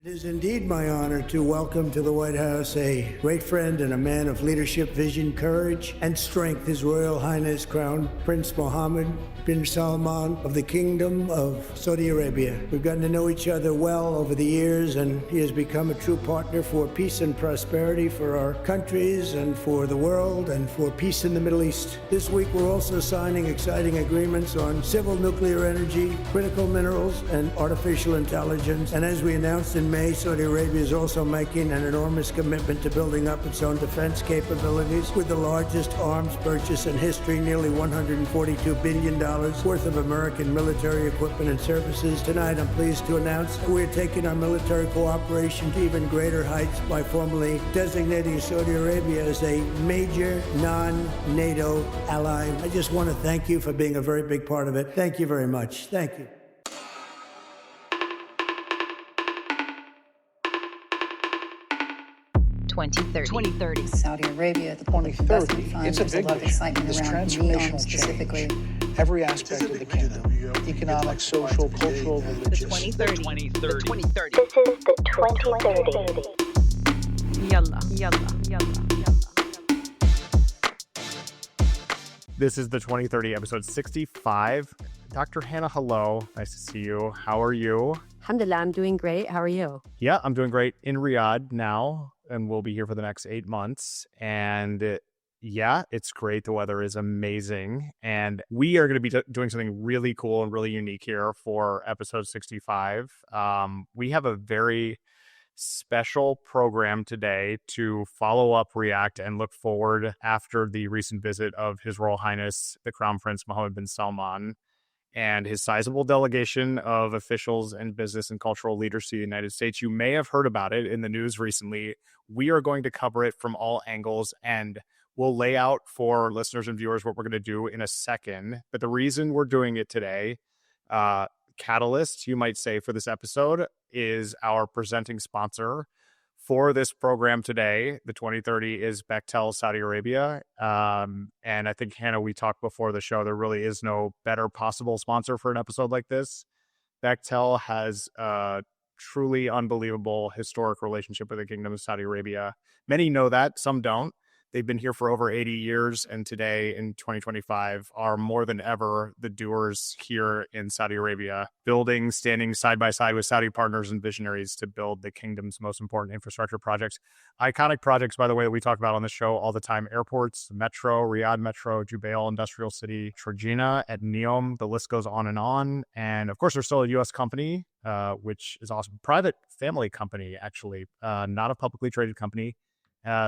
It is indeed my honor to welcome to the White House a great friend and a man of leadership, vision, courage, and strength, His Royal Highness Crown Prince Mohammed bin Salman of the Kingdom of Saudi Arabia. We've gotten to know each other well over the years, and he has become a true partner for peace and prosperity for our countries and for the world and for peace in the Middle East. This week, we're also signing exciting agreements on civil nuclear energy, critical minerals, and artificial intelligence. And as we announced in May, Saudi Arabia is also making an enormous commitment to building up its own defense capabilities with the largest arms purchase in history, nearly $142 billion worth of American military equipment and services. Tonight, I'm pleased to announce that we're taking our military cooperation to even greater heights by formally designating Saudi Arabia as a major non-NATO ally. I just want to thank you for being a very big part of it. Thank you very much. Thank you. Saudi Arabia at the point of investment fund. It's a big lot of excitement It's around transformational specifically. change. Every aspect of the kingdom, economic, social, cultural, religious. The 2030. This is the 2030. Yalla. This is the 2030 episode 65. Dr. Hannah, hello. Nice to see you. How are you? Alhamdulillah, I'm doing great. How are you? Yeah, I'm doing great in Riyadh now, and we'll be here for the next 8 months. And yeah, it's great. The weather is amazing. And we are going to be doing something really cool and really unique here for episode 65. We have a very special program today to follow up, react, and look forward after the recent visit of His Royal Highness, the Crown Prince Mohammed bin Salman, and his sizable delegation of officials and business and cultural leaders to the United States. You may have heard about it in the news recently. We are going to cover it from all angles, and we'll lay out for listeners and viewers what we're going to do in a second. But the reason we're doing it today, catalyst, you might say, for this episode is our presenting sponsor for this program today. The 2030 is BECHTEL Saudi Arabia. And I think, Hannah, we talked before the show, there really is no better possible sponsor for an episode like this. BECHTEL has a truly unbelievable historic relationship with the Kingdom of Saudi Arabia. Many know that, some don't. They've been here for over 80 years, and today in 2025 are more than ever the doers here in Saudi Arabia, standing side by side with Saudi partners and visionaries to build the kingdom's most important infrastructure projects. Iconic projects, by the way, that we talk about on the show all the time: airports, Metro, Riyadh Metro, Jubail Industrial City, Trojena at Neom. The list goes on. And of course, they're still a U.S. company, which is awesome. Private family company, actually, not a publicly traded company.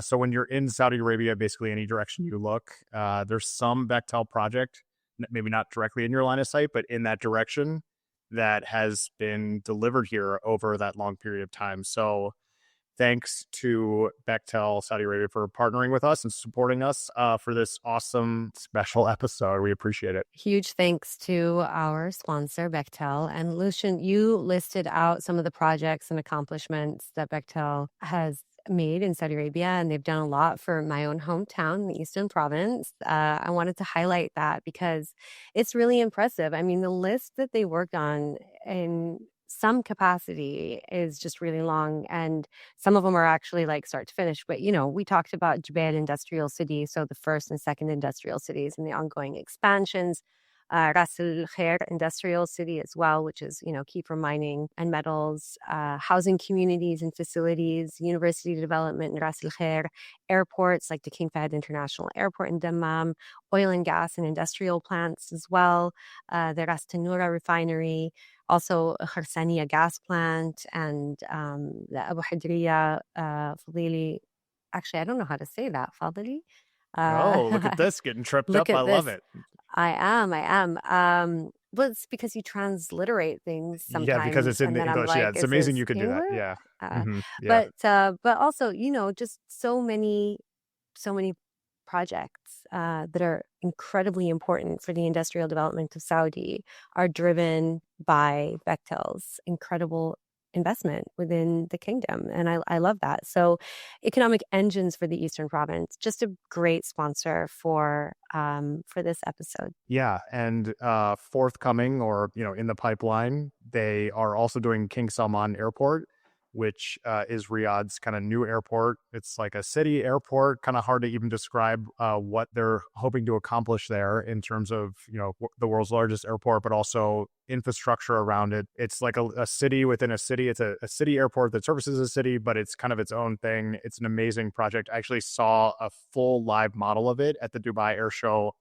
So when you're in Saudi Arabia, basically any direction you look, there's some BECHTEL project, maybe not directly in your line of sight, but in that direction that has been delivered here over that long period of time. So thanks to BECHTEL Saudi Arabia for partnering with us and supporting us for this awesome special episode. We appreciate it. Huge thanks to our sponsor, BECHTEL. And Lucian, you listed out some of the projects and accomplishments that BECHTEL has made in Saudi Arabia, and they've done a lot for my own hometown, the Eastern Province. I wanted to highlight that because it's really impressive. I mean, the list that they worked on in some capacity is just really long, and some of them are actually like start to finish. But, we talked about Jubail Industrial City, so the first and second industrial cities and the ongoing expansions. Ras Al Khair Industrial City as well, which is, key for mining and metals, housing communities and facilities, university development in Ras Al Khair, airports like the King Fahd International Airport in Dammam, oil and gas and industrial plants as well, the Ras Tanura refinery, also a Kharsania gas plant, and the Abu Hidriya Fadili. Actually, I don't know how to say that, Fadili. Look at this, getting tripped up. I love it. I am. But it's because you transliterate things sometimes. Yeah, because it's in English. Like, yeah, it's amazing you can do that. Yeah. Yeah. But also, just so many projects that are incredibly important for the industrial development of Saudi are driven by BECHTEL's incredible investment within the kingdom. And I love that. So Economic Engines for the Eastern Province, just a great sponsor for this episode. Yeah. And forthcoming or, in the pipeline, they are also doing King Salman Airport, which is Riyadh's kind of new airport. It's like a city airport, kind of hard to even describe what they're hoping to accomplish there in terms of, the world's largest airport, but also infrastructure around it. It's like a city within a city. It's a city airport that services a city, but it's kind of its own thing. It's an amazing project. I actually saw a full live model of it at the Dubai Air Show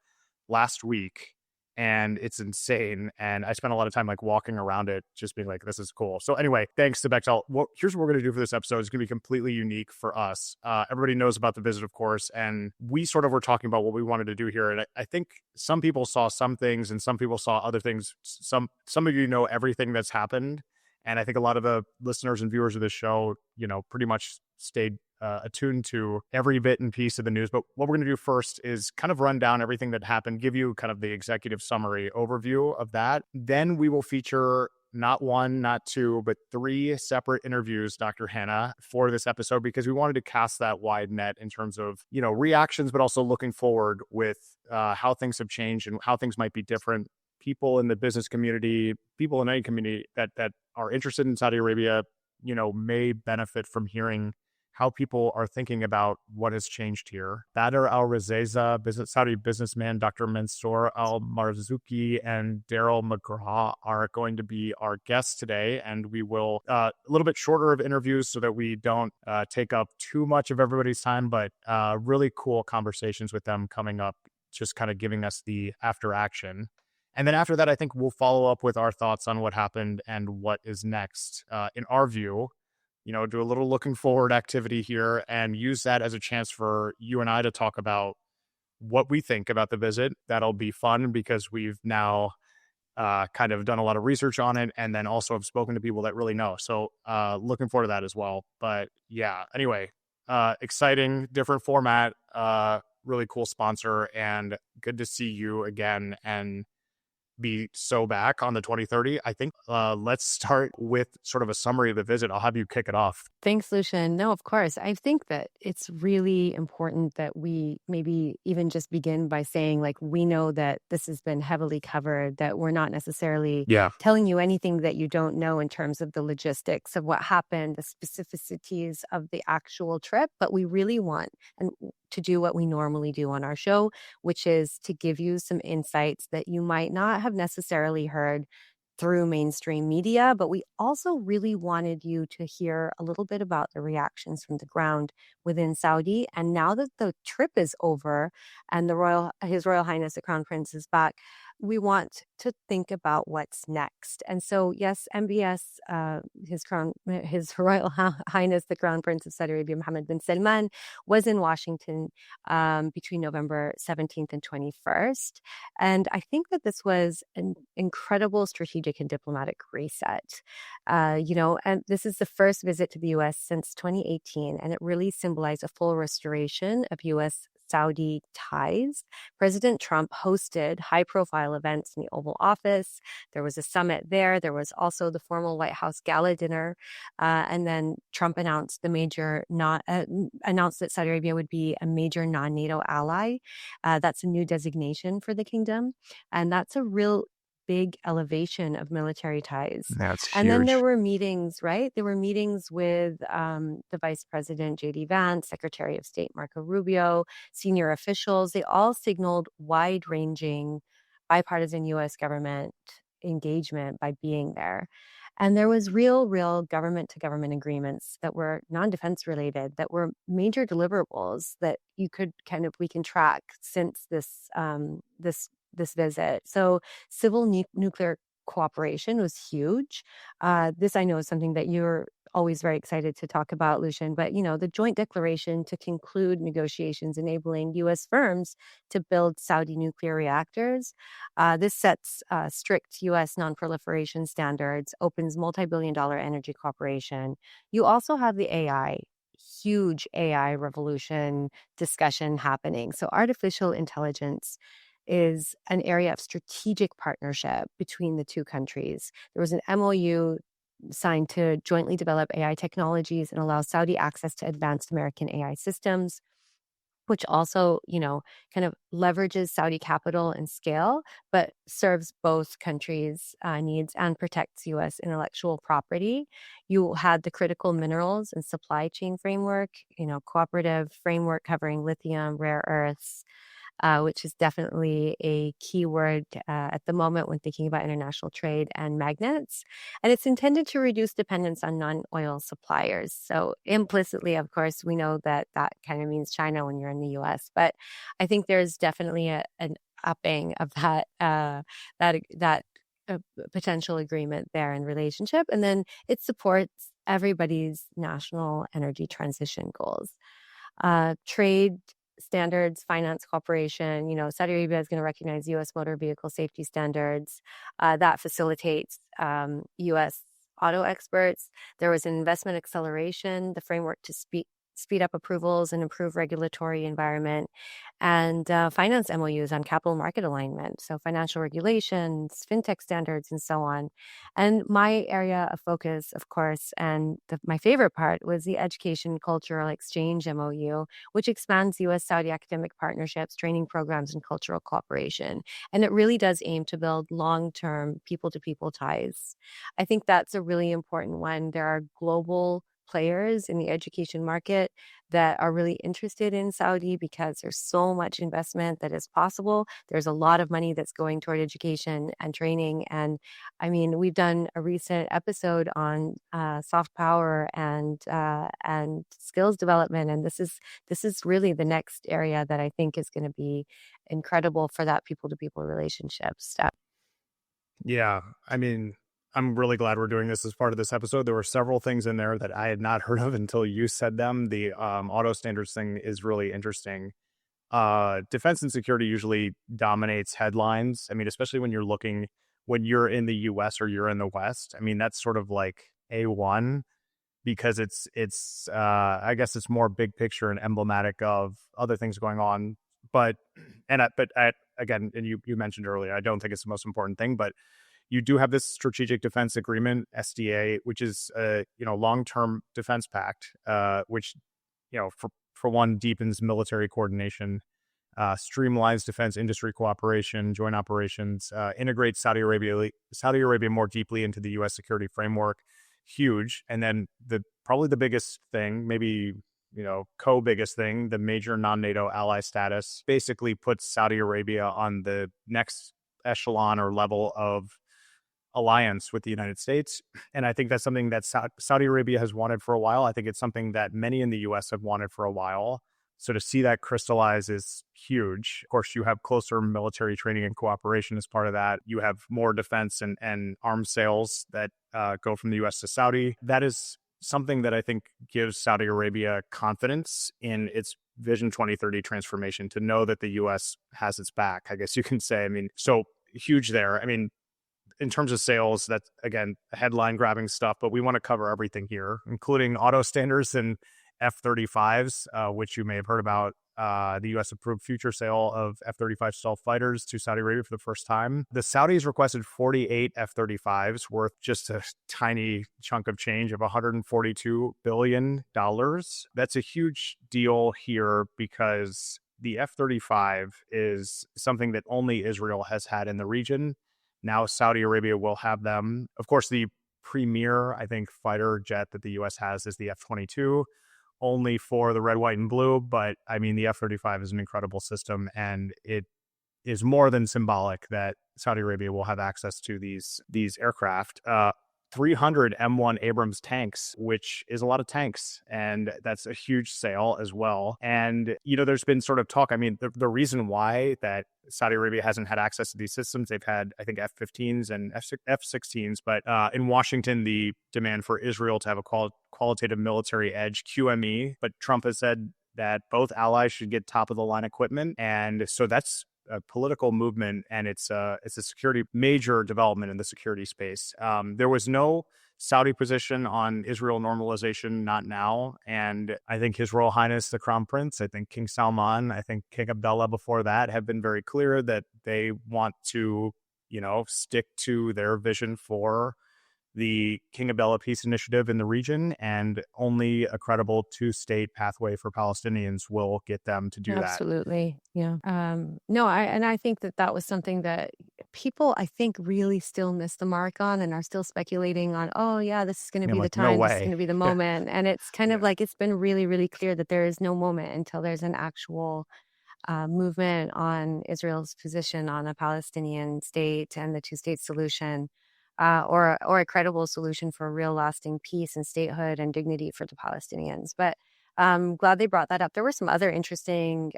last week, and it's insane. And I spent a lot of time like walking around it, just being like, this is cool. So anyway, thanks to Bechtel. Here's what we're going to do for this episode. It's going to be completely unique for us. Everybody knows about the visit, of course, and we sort of were talking about what we wanted to do here. And I think some people saw some things and some people saw other things. Some of you know everything that's happened. And I think a lot of the listeners and viewers of this show, pretty much stayed attuned to every bit and piece of the news. But what we're going to do first is kind of run down everything that happened, give you kind of the executive summary overview of that. Then we will feature not one, not two, but three separate interviews, Dr. Hannah, for this episode, because we wanted to cast that wide net in terms of, reactions, but also looking forward with how things have changed and how things might be different. People in the business community, people in any community that are interested in Saudi Arabia, may benefit from hearing how people are thinking about what has changed here. Bader Alreziza, Saudi businessman, Dr. Mansour Almarzoqi, and Daryl McGraw are going to be our guests today. And we will, a little bit shorter of interviews so that we don't take up too much of everybody's time, but really cool conversations with them coming up, just kind of giving us the after action. And then after that, I think we'll follow up with our thoughts on what happened and what is next. In our view, do a little looking forward activity here and use that as a chance for you and I to talk about what we think about the visit. That'll be fun because we've now kind of done a lot of research on it and then also have spoken to people that really know. So looking forward to that as well. But yeah, anyway, exciting, different format, really cool sponsor, and good to see you again and be so back on the 2030. I think let's start with sort of a summary of the visit. I'll have you kick it off. Thanks, Lucian. No, of course. I think that it's really important that we maybe even just begin by saying, like, we know that this has been heavily covered, that we're not necessarily telling you anything that you don't know in terms of the logistics of what happened, the specificities of the actual trip, but we really want to do what we normally do on our show, which is to give you some insights that you might not have necessarily heard through mainstream media, but we also really wanted you to hear a little bit about the reactions from the ground within Saudi. And now that the trip is over and His Royal Highness the Crown Prince is back, we want to think about what's next. And so, yes, MBS, His Royal Highness the Crown Prince of Saudi Arabia, Mohammed bin Salman, was in Washington between November 17th and 21st. And I think that this was an incredible strategic and diplomatic reset. And this is the first visit to the U.S. since 2018, and it really symbolized a full restoration of U.S. Saudi ties. President Trump hosted high-profile events in the Oval Office. There was a summit there. There was also the formal White House gala dinner, and then Trump announced announced that Saudi Arabia would be a major non-NATO ally. That's a new designation for the kingdom, and that's a real big elevation of military ties. That's huge. And then there were meetings, right? There were meetings with the Vice President, J.D. Vance, Secretary of State, Marco Rubio, senior officials. They all signaled wide-ranging bipartisan U.S. government engagement by being there. And there was real government-to-government agreements that were non-defense related, that were major deliverables that we can track since this visit. So civil nuclear cooperation was huge. This I know is something that you're always very excited to talk about, Lucian, but the joint declaration to conclude negotiations enabling U.S. firms to build Saudi nuclear reactors. This sets strict U.S. non-proliferation standards, opens multi-billion-dollar energy cooperation. You also have the huge AI revolution discussion happening. So artificial intelligence is an area of strategic partnership between the two countries. There was an MOU signed to jointly develop AI technologies and allow Saudi access to advanced American AI systems. which also, kind of leverages Saudi capital and scale, but serves both countries' needs and protects U.S. intellectual property. You had the critical minerals and supply chain framework, cooperative framework covering lithium, rare earths, which is definitely a key word at the moment when thinking about international trade and magnets. And it's intended to reduce dependence on non-oil suppliers. So implicitly, of course, we know that that kind of means China when you're in the US. But I think there's definitely an upping of that potential agreement there in relationship. And then it supports everybody's national energy transition goals. Trade standards, finance cooperation. Saudi Arabia is going to recognize U.S. motor vehicle safety standards. That facilitates U.S. auto experts. There was an investment acceleration, the framework to speed up approvals and improve regulatory environment, and finance MOUs on capital market alignment, so financial regulations, fintech standards, and so on. And my area of focus, of course, and my favorite part was the education cultural exchange MOU, which expands U.S.-Saudi academic partnerships, training programs, and cultural cooperation. And it really does aim to build long-term people-to-people ties. I think that's a really important one. There are global players in the education market that are really interested in Saudi because there's so much investment that is possible. There's a lot of money that's going toward education and training. And I mean, we've done a recent episode on soft power and skills development. And this is really the next area that I think is going to be incredible for that people-to-people relationships. Yeah, I mean, I'm really glad we're doing this as part of this episode. There were several things in there that I had not heard of until you said them. The auto standards thing is really interesting. Defense and security usually dominates headlines. I mean, especially when you're in the US or you're in the West. I mean, that's sort of like A1 because it's I guess it's more big picture and emblematic of other things going on. Again, and you mentioned earlier, I don't think it's the most important thing, but you do have this strategic defense agreement, SDA, which is a long-term defense pact, which for one deepens military coordination, streamlines defense industry cooperation, joint operations, integrates Saudi Arabia more deeply into the U.S. security framework. Huge, and then probably the biggest thing, maybe co-biggest thing, the major non-NATO ally status basically puts Saudi Arabia on the next echelon or level of alliance with the United States. And I think that's something that Saudi Arabia has wanted for a while. I think it's something that many in the US have wanted for a while. So to see that crystallize is huge. Of course, you have closer military training and cooperation as part of that. You have more defense and arms sales that go from the US to Saudi. That is something that I think gives Saudi Arabia confidence in its Vision 2030 transformation, to know that the US has its back, I guess you can say. I mean, so huge there. I mean, in terms of sales, that's, again, headline grabbing stuff, but we want to cover everything here, including auto standards and F-35s, which you may have heard about. The U.S. approved future sale of F-35 stealth fighters to Saudi Arabia for the first time. The Saudis requested 48 F-35s worth just a tiny chunk of change of $142 billion. That's a huge deal here because the F-35 is something that only Israel has had in the region. Now Saudi Arabia will have them. Of course, the premier, I think, fighter jet that the U.S. has is the F-22, only for the red, white, and blue. But I mean, the F-35 is an incredible system, and it is more than symbolic that Saudi Arabia will have access to these aircraft. 300 M1 Abrams tanks, which is a lot of tanks. And that's a huge sale as well. And, there's been sort of talk. I mean, the reason why that Saudi Arabia hasn't had access to these systems, they've had, I think, F-15s and F-16s. But in Washington, the demand for Israel to have a qualitative military edge, QME. But Trump has said that both allies should get top of the line equipment. And so that's a political movement, and it's a security major development in the security space. There was no Saudi position on Israel normalization, not now. And I think His Royal Highness the Crown Prince, I think King Salman, I think King Abdullah before that have been very clear that they want to, stick to their vision for the King Abdullah Peace Initiative in the region, and only a credible two-state pathway for Palestinians will get them to do that. Absolutely. Yeah. No, I think that was something that people, I think, really still miss the mark on and are still speculating on, oh, yeah, this is going to And I'm be the like, no time, this is going way. to be the moment. And it's kind of Yeah. like, it's been really, really clear that there is no moment until there's an actual movement on Israel's position on a Palestinian state and the two-state solution, or a credible solution for real lasting peace and statehood and dignity for the Palestinians. But glad they brought that up. There were some other interesting,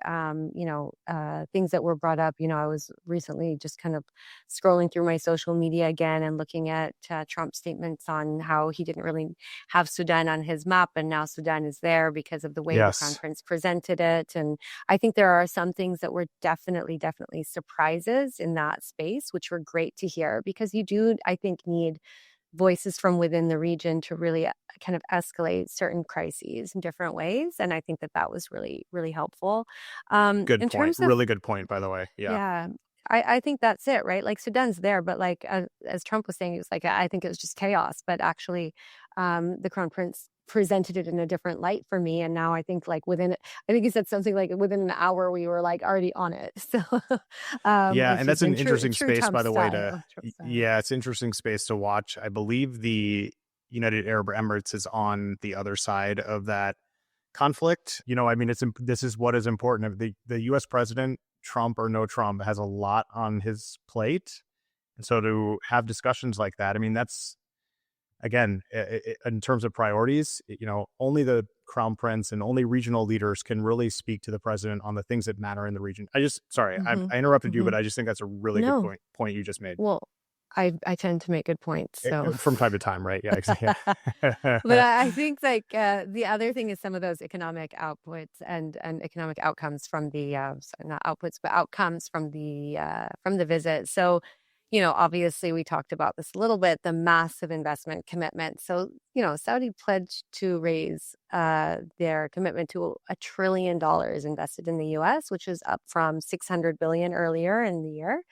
things that were brought up. I was recently just kind of scrolling through my social media again and looking at Trump's statements on how he didn't really have Sudan on his map, and now Sudan is there because of the way the Crown Yes. Prince presented it. And I think there are some things that were definitely surprises in that space, which were great to hear, because you do, I think, need voices from within the region to really kind of escalate certain crises in different ways. And I think that was really, really helpful. Good In point. terms of, Really good point, by the way. Yeah. yeah, I think that's it, right? Like Sudan's there, but like as Trump was saying, it was like, I think it was just chaos. But actually, the Crown Prince presented it in a different light for me. And now I think I think he said something like within an hour we were like already on it. So, Yeah, which and has that's an been interesting true space, Trump by the way, style. Trump style. yeah, it's interesting space to watch. I believe the United Arab Emirates is on the other side of that conflict. I mean, this is what is important. The U.S. president, Trump or no Trump, has a lot on his plate. And so to have discussions like that, I mean, that's, again, in terms of priorities, only the Crown Prince and only regional leaders can really speak to the president on the things that matter in the region. Sorry, I interrupted you, but I just think that's a really good No. point you just made. Well, I tend to make good points, so From time to time, right? Yeah, exactly. but I think the other thing is some of those economic outputs and economic outcomes from the sorry, not outputs, but outcomes from the visit. So, obviously we talked about this a little bit, the massive investment commitment. So, Saudi pledged to raise their commitment to $1 trillion invested in the US, which is up from $600 billion earlier in the year.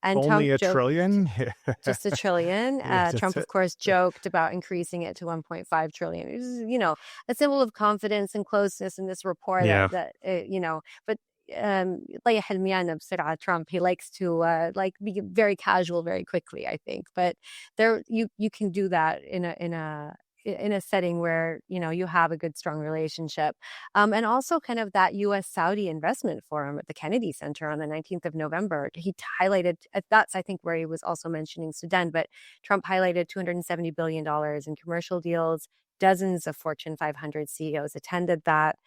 And Only Trump $1 trillion? just $1 trillion. Yeah, Trump, of course, joked about increasing it to 1.5 trillion. It was, a symbol of confidence and closeness in this rapport Yeah. but like Trump, he likes to be very casual very quickly, I think. But there you can do that in a setting where you have a good strong relationship, and also kind of that U.S. Saudi investment forum at the Kennedy Center on the 19th of November. He highlighted that's I think where he was also mentioning Sudan, but Trump highlighted $270 billion in commercial deals. Dozens of Fortune 500 CEOs attended that.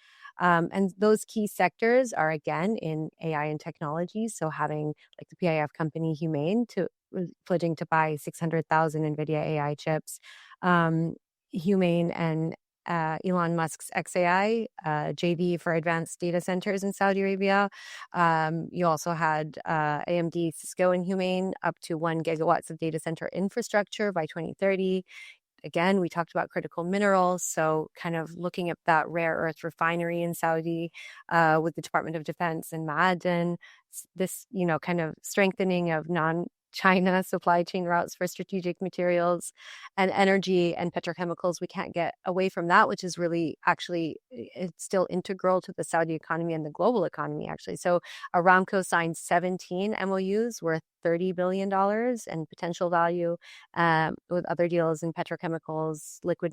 And those key sectors are, again, in AI and technology. So having like the PIF company Humane pledging to buy 600,000 NVIDIA AI chips. Humane and Elon Musk's XAI, JV for advanced data centers in Saudi Arabia. You also had AMD, Cisco, and Humane up to 1 gigawatts of data center infrastructure by 2030. Again, we talked about critical minerals, so kind of looking at that rare earth refinery in Saudi with the Department of Defense and Ma'aden, this, kind of strengthening of non-China supply chain routes for strategic materials and energy and petrochemicals. We can't get away from that, which is really actually, it's still integral to the Saudi economy and the global economy, actually. So Aramco signed 17 MOUs worth $30 billion and potential value, with other deals in petrochemicals, liquid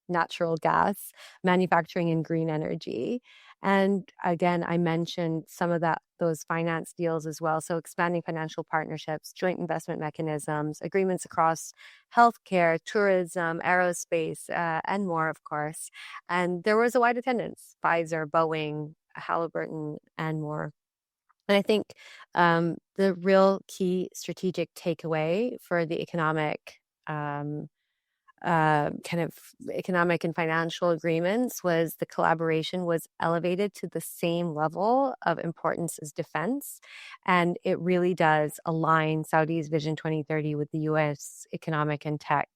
natural gas, manufacturing, and green energy. And again, I mentioned some of those finance deals as well. So expanding financial partnerships, joint investment mechanisms, agreements across healthcare, tourism, aerospace, and more, of course. And there was a wide attendance: Pfizer, Boeing, Halliburton, and more. And I think the real key strategic takeaway for the economic kind of economic and financial agreements was the collaboration was elevated to the same level of importance as defense. And it really does align Saudi's Vision 2030 with the U.S. economic and tech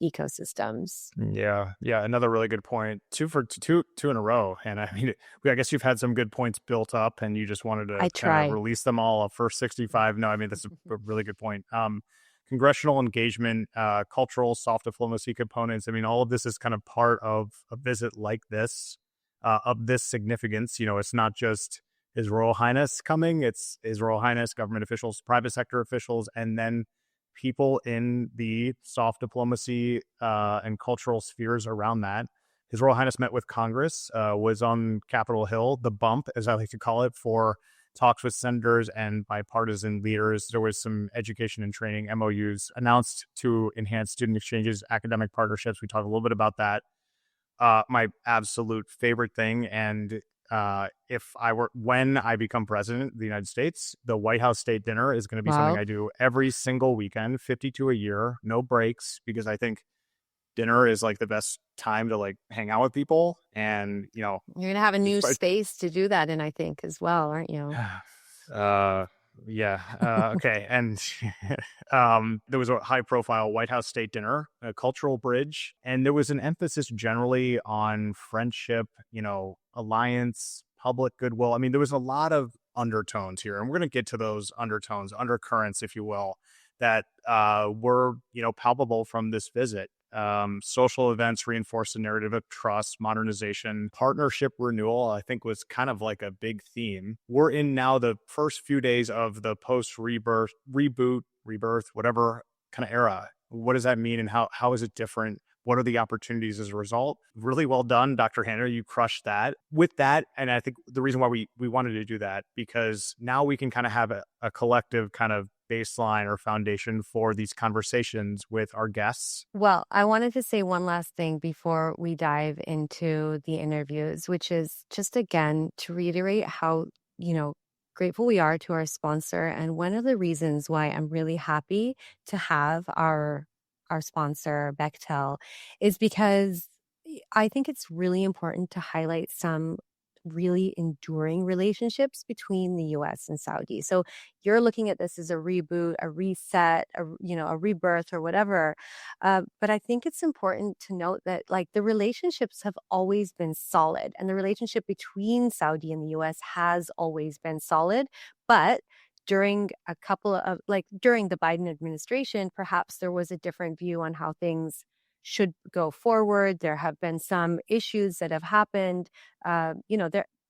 ecosystems. Yeah. Another really good point. Two in a row. And I mean, I guess you've had some good points built up and you just wanted to kind of release them all. First 65. No, I mean, that's a really good point. congressional engagement, cultural soft diplomacy components. I mean, all of this is kind of part of a visit like this, of this significance. It's not just His Royal Highness coming, it's His Royal Highness, government officials, private sector officials, and then people in the soft diplomacy and cultural spheres around that. His Royal Highness met with Congress, was on Capitol Hill, the bump, as I like to call it, for talks with senators and bipartisan leaders. There was some education and training MOUs announced to enhance student exchanges, academic partnerships. We talked a little bit about that. My absolute favorite thing, and when I become president of the United States, the White House State Dinner is going to be something I do every single weekend, 52 a year, no breaks, because I think dinner is like the best time to like hang out with people. And, you're going to have a new space to do that in, I think, as well, aren't you? Yeah. Okay. And there was a high profile White House State Dinner, a cultural bridge. And there was an emphasis generally on friendship, alliance, public goodwill. I mean, there was a lot of undertones here, and we're going to get to those undercurrents, if you will, that were, palpable from this visit. Social events reinforced the narrative of trust, modernization, partnership renewal, I think was kind of like a big theme. We're in now the first few days of the post-rebirth, rebirth, whatever kind of era. What does that mean, and how is it different? What are the opportunities as a result? Really well done, Dr. Hanna. You crushed that. With that, and I think the reason why we wanted to do that, because now we can kind of have a collective kind of baseline or foundation for these conversations with our guests. Well, I wanted to say one last thing before we dive into the interviews, which is just again to reiterate how, grateful we are to our sponsor. And one of the reasons why I'm really happy to have our sponsor, BECHTEL, is because I think it's really important to highlight some really enduring relationships between the US and Saudi. So you're looking at this as a reboot, a reset, a rebirth or whatever. But I think it's important to note that like the relationships have always been solid, and the relationship between Saudi and the US has always been solid. But during during the Biden administration, perhaps there was a different view on how things should go forward. There have been some issues that have happened.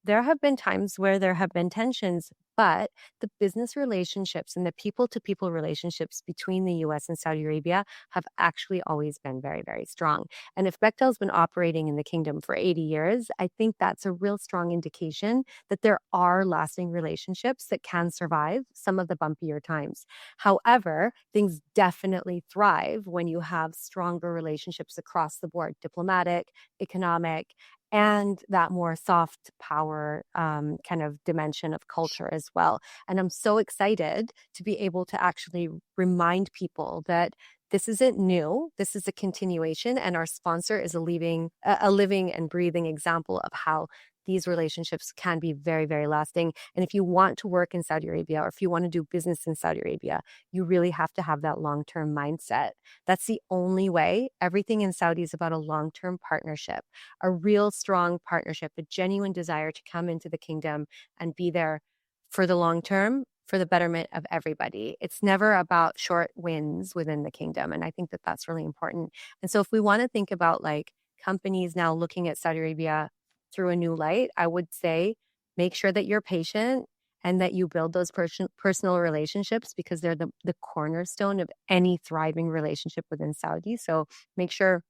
There have been times where there have been tensions, but the business relationships and the people-to-people relationships between the U.S. and Saudi Arabia have actually always been very, very strong. And if Bechtel's been operating in the kingdom for 80 years, I think that's a real strong indication that there are lasting relationships that can survive some of the bumpier times. However, things definitely thrive when you have stronger relationships across the board, diplomatic, economic, and that more soft power kind of dimension of culture as well. And I'm so excited to be able to actually remind people that this isn't new. This is a continuation, and our sponsor is a living and breathing example of how these relationships can be very, very lasting. And if you want to work in Saudi Arabia, or if you want to do business in Saudi Arabia, you really have to have that long-term mindset. That's the only way. Everything in Saudi is about a long-term partnership, a real strong partnership, a genuine desire to come into the kingdom and be there for the long term, for the betterment of everybody. It's never about short wins within the kingdom. And I think that that's really important. And so if we want to think about like companies now looking at Saudi Arabia through a new light, I would say make sure that you're patient and that you build those personal relationships, because they're the cornerstone of any thriving relationship within Saudi. So make sure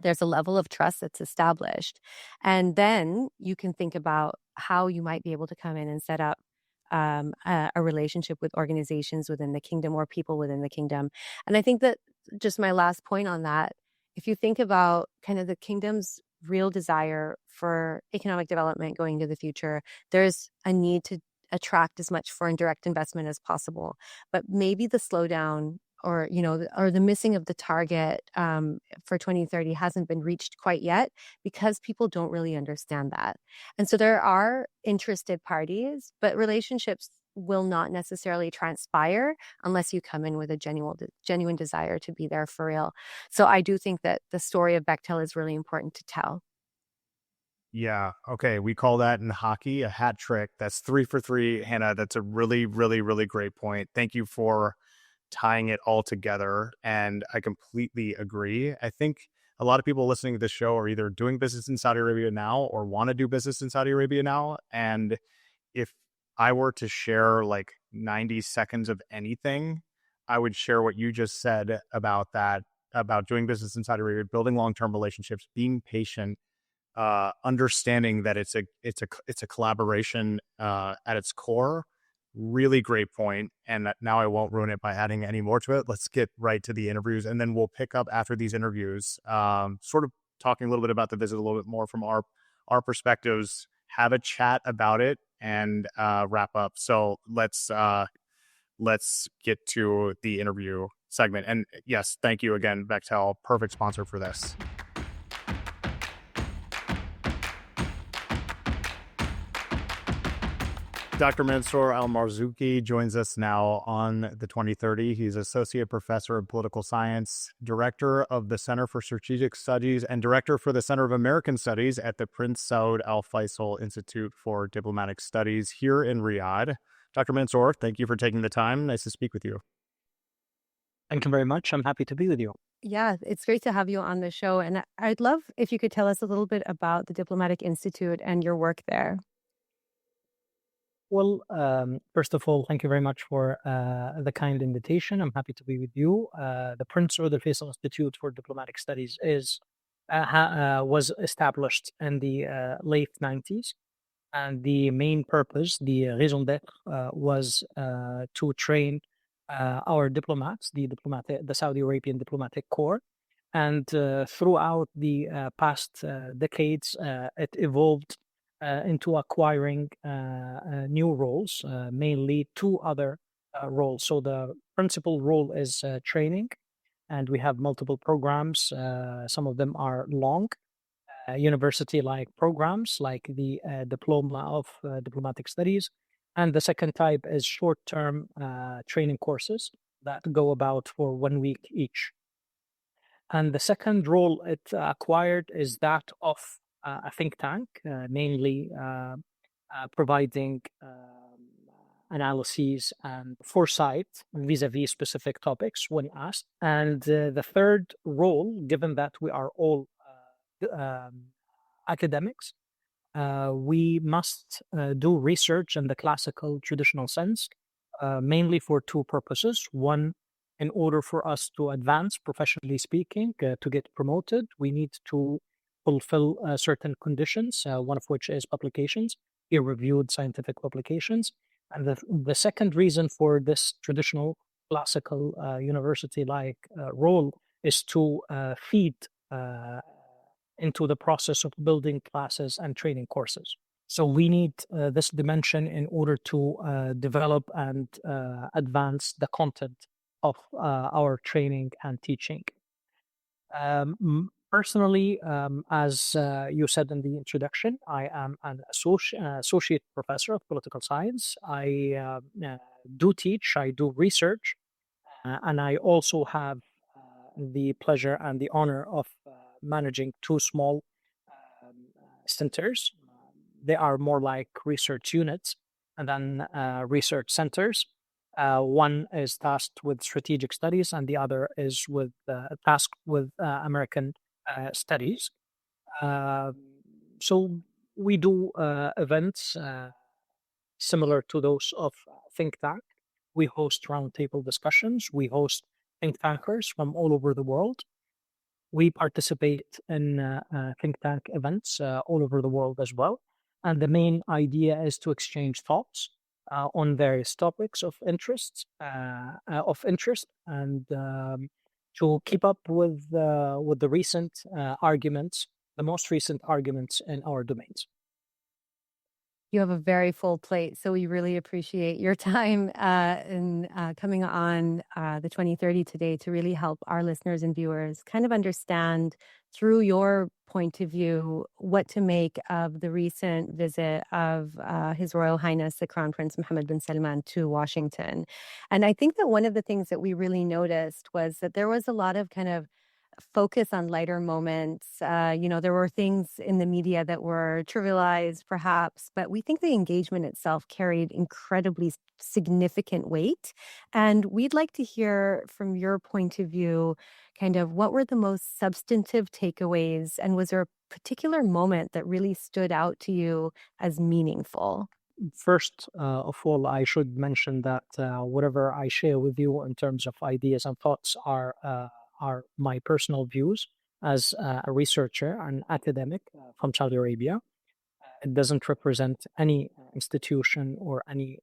there's a level of trust that's established. And then you can think about how you might be able to come in and set up a relationship with organizations within the kingdom or people within the kingdom. And I think that just my last point on that, if you think about kind of the kingdom's real desire for economic development going into the future, there's a need to attract as much foreign direct investment as possible. But maybe the slowdown or the missing of the target for 2030 hasn't been reached quite yet, because people don't really understand that. And so there are interested parties, but relationships will not necessarily transpire unless you come in with a genuine desire to be there for real. So I do think that the story of Bechtel is really important to tell. Yeah. Okay. We call that in hockey a hat trick. That's 3 for 3, Hannah. That's a really, really, really great point. Thank you for tying it all together. And I completely agree. I think a lot of people listening to this show are either doing business in Saudi Arabia now or want to do business in Saudi Arabia now. And if I were to share like 90 seconds of anything, I would share what you just said about that, about doing business in Saudi Arabia, building long-term relationships, being patient, understanding that it's a collaboration at its core. Really great point. And now I won't ruin it by adding any more to it. Let's get right to the interviews, and then we'll pick up after these interviews, sort of talking a little bit about the visit a little bit more from our perspectives, have a chat about it, and wrap up. So let's get to the interview segment. And yes, thank you again, BECHTEL, perfect sponsor for this. Dr. Mansour Almarzoqi joins us now on the 2030. He's Associate Professor of Political Science, Director of the Center for Strategic Studies, and Director for the Center of American Studies at the Prince Saud Al-Faisal Institute for Diplomatic Studies here in Riyadh. Dr. Mansour, thank you for taking the time. Nice to speak with you. Thank you very much. I'm happy to be with you. Yeah, it's great to have you on the show. And I'd love if you could tell us a little bit about the Diplomatic Institute and your work there. Well, first of all, thank you very much for the kind invitation. I'm happy to be with you. The Prince Saud Al-Faisal Institute for Diplomatic Studies was established in the late 90s. And the main purpose, the raison d'être, was to train our diplomats, the Saudi Arabian diplomatic corps. And throughout the past decades, it evolved into acquiring new roles, mainly two other roles. So the principal role is training, and we have multiple programs. Some of them are long, university-like programs, like the Diploma of Diplomatic Studies. And the second type is short-term training courses that go about for 1 week each. And the second role it acquired is that of a think tank, mainly providing analyses and foresight vis-a-vis specific topics when asked. And the third role, given that we are all academics, we must do research in the classical traditional sense, mainly for two purposes. One, in order for us to advance professionally speaking, to get promoted, we need to fulfill certain conditions, one of which is publications, peer-reviewed scientific publications. And the second reason for this traditional classical university-like role is to feed into the process of building classes and training courses. So we need this dimension in order to develop and advance the content of our training and teaching. Personally, as you said in the introduction, I am an associate professor of political science. I do teach, I do research, and I also have the pleasure and the honor of managing two small centers. They are more like research units and then research centers. One is tasked with strategic studies, and the other is tasked with American studies. So we do events similar to those of think tank. We host roundtable discussions. We host think tankers from all over the world. We participate in think tank events all over the world as well. And the main idea is to exchange thoughts on various topics of interest, and to keep up with the recent arguments, the most recent arguments in our domains. You have a very full plate, so we really appreciate your time in coming on the 2030 today to really help our listeners and viewers kind of understand through your point of view what to make of the recent visit of His Royal Highness the Crown Prince Mohammed bin Salman to Washington. And I think that one of the things that we really noticed was that there was a lot of kind of focus on lighter moments. There were things in the media that were trivialized, perhaps, but we think the engagement itself carried incredibly significant weight. And we'd like to hear from your point of view, kind of what were the most substantive takeaways, and was there a particular moment that really stood out to you as meaningful? First of all, I should mention that whatever I share with you in terms of ideas and thoughts are my personal views as a researcher and academic from Saudi Arabia. It doesn't represent any institution or any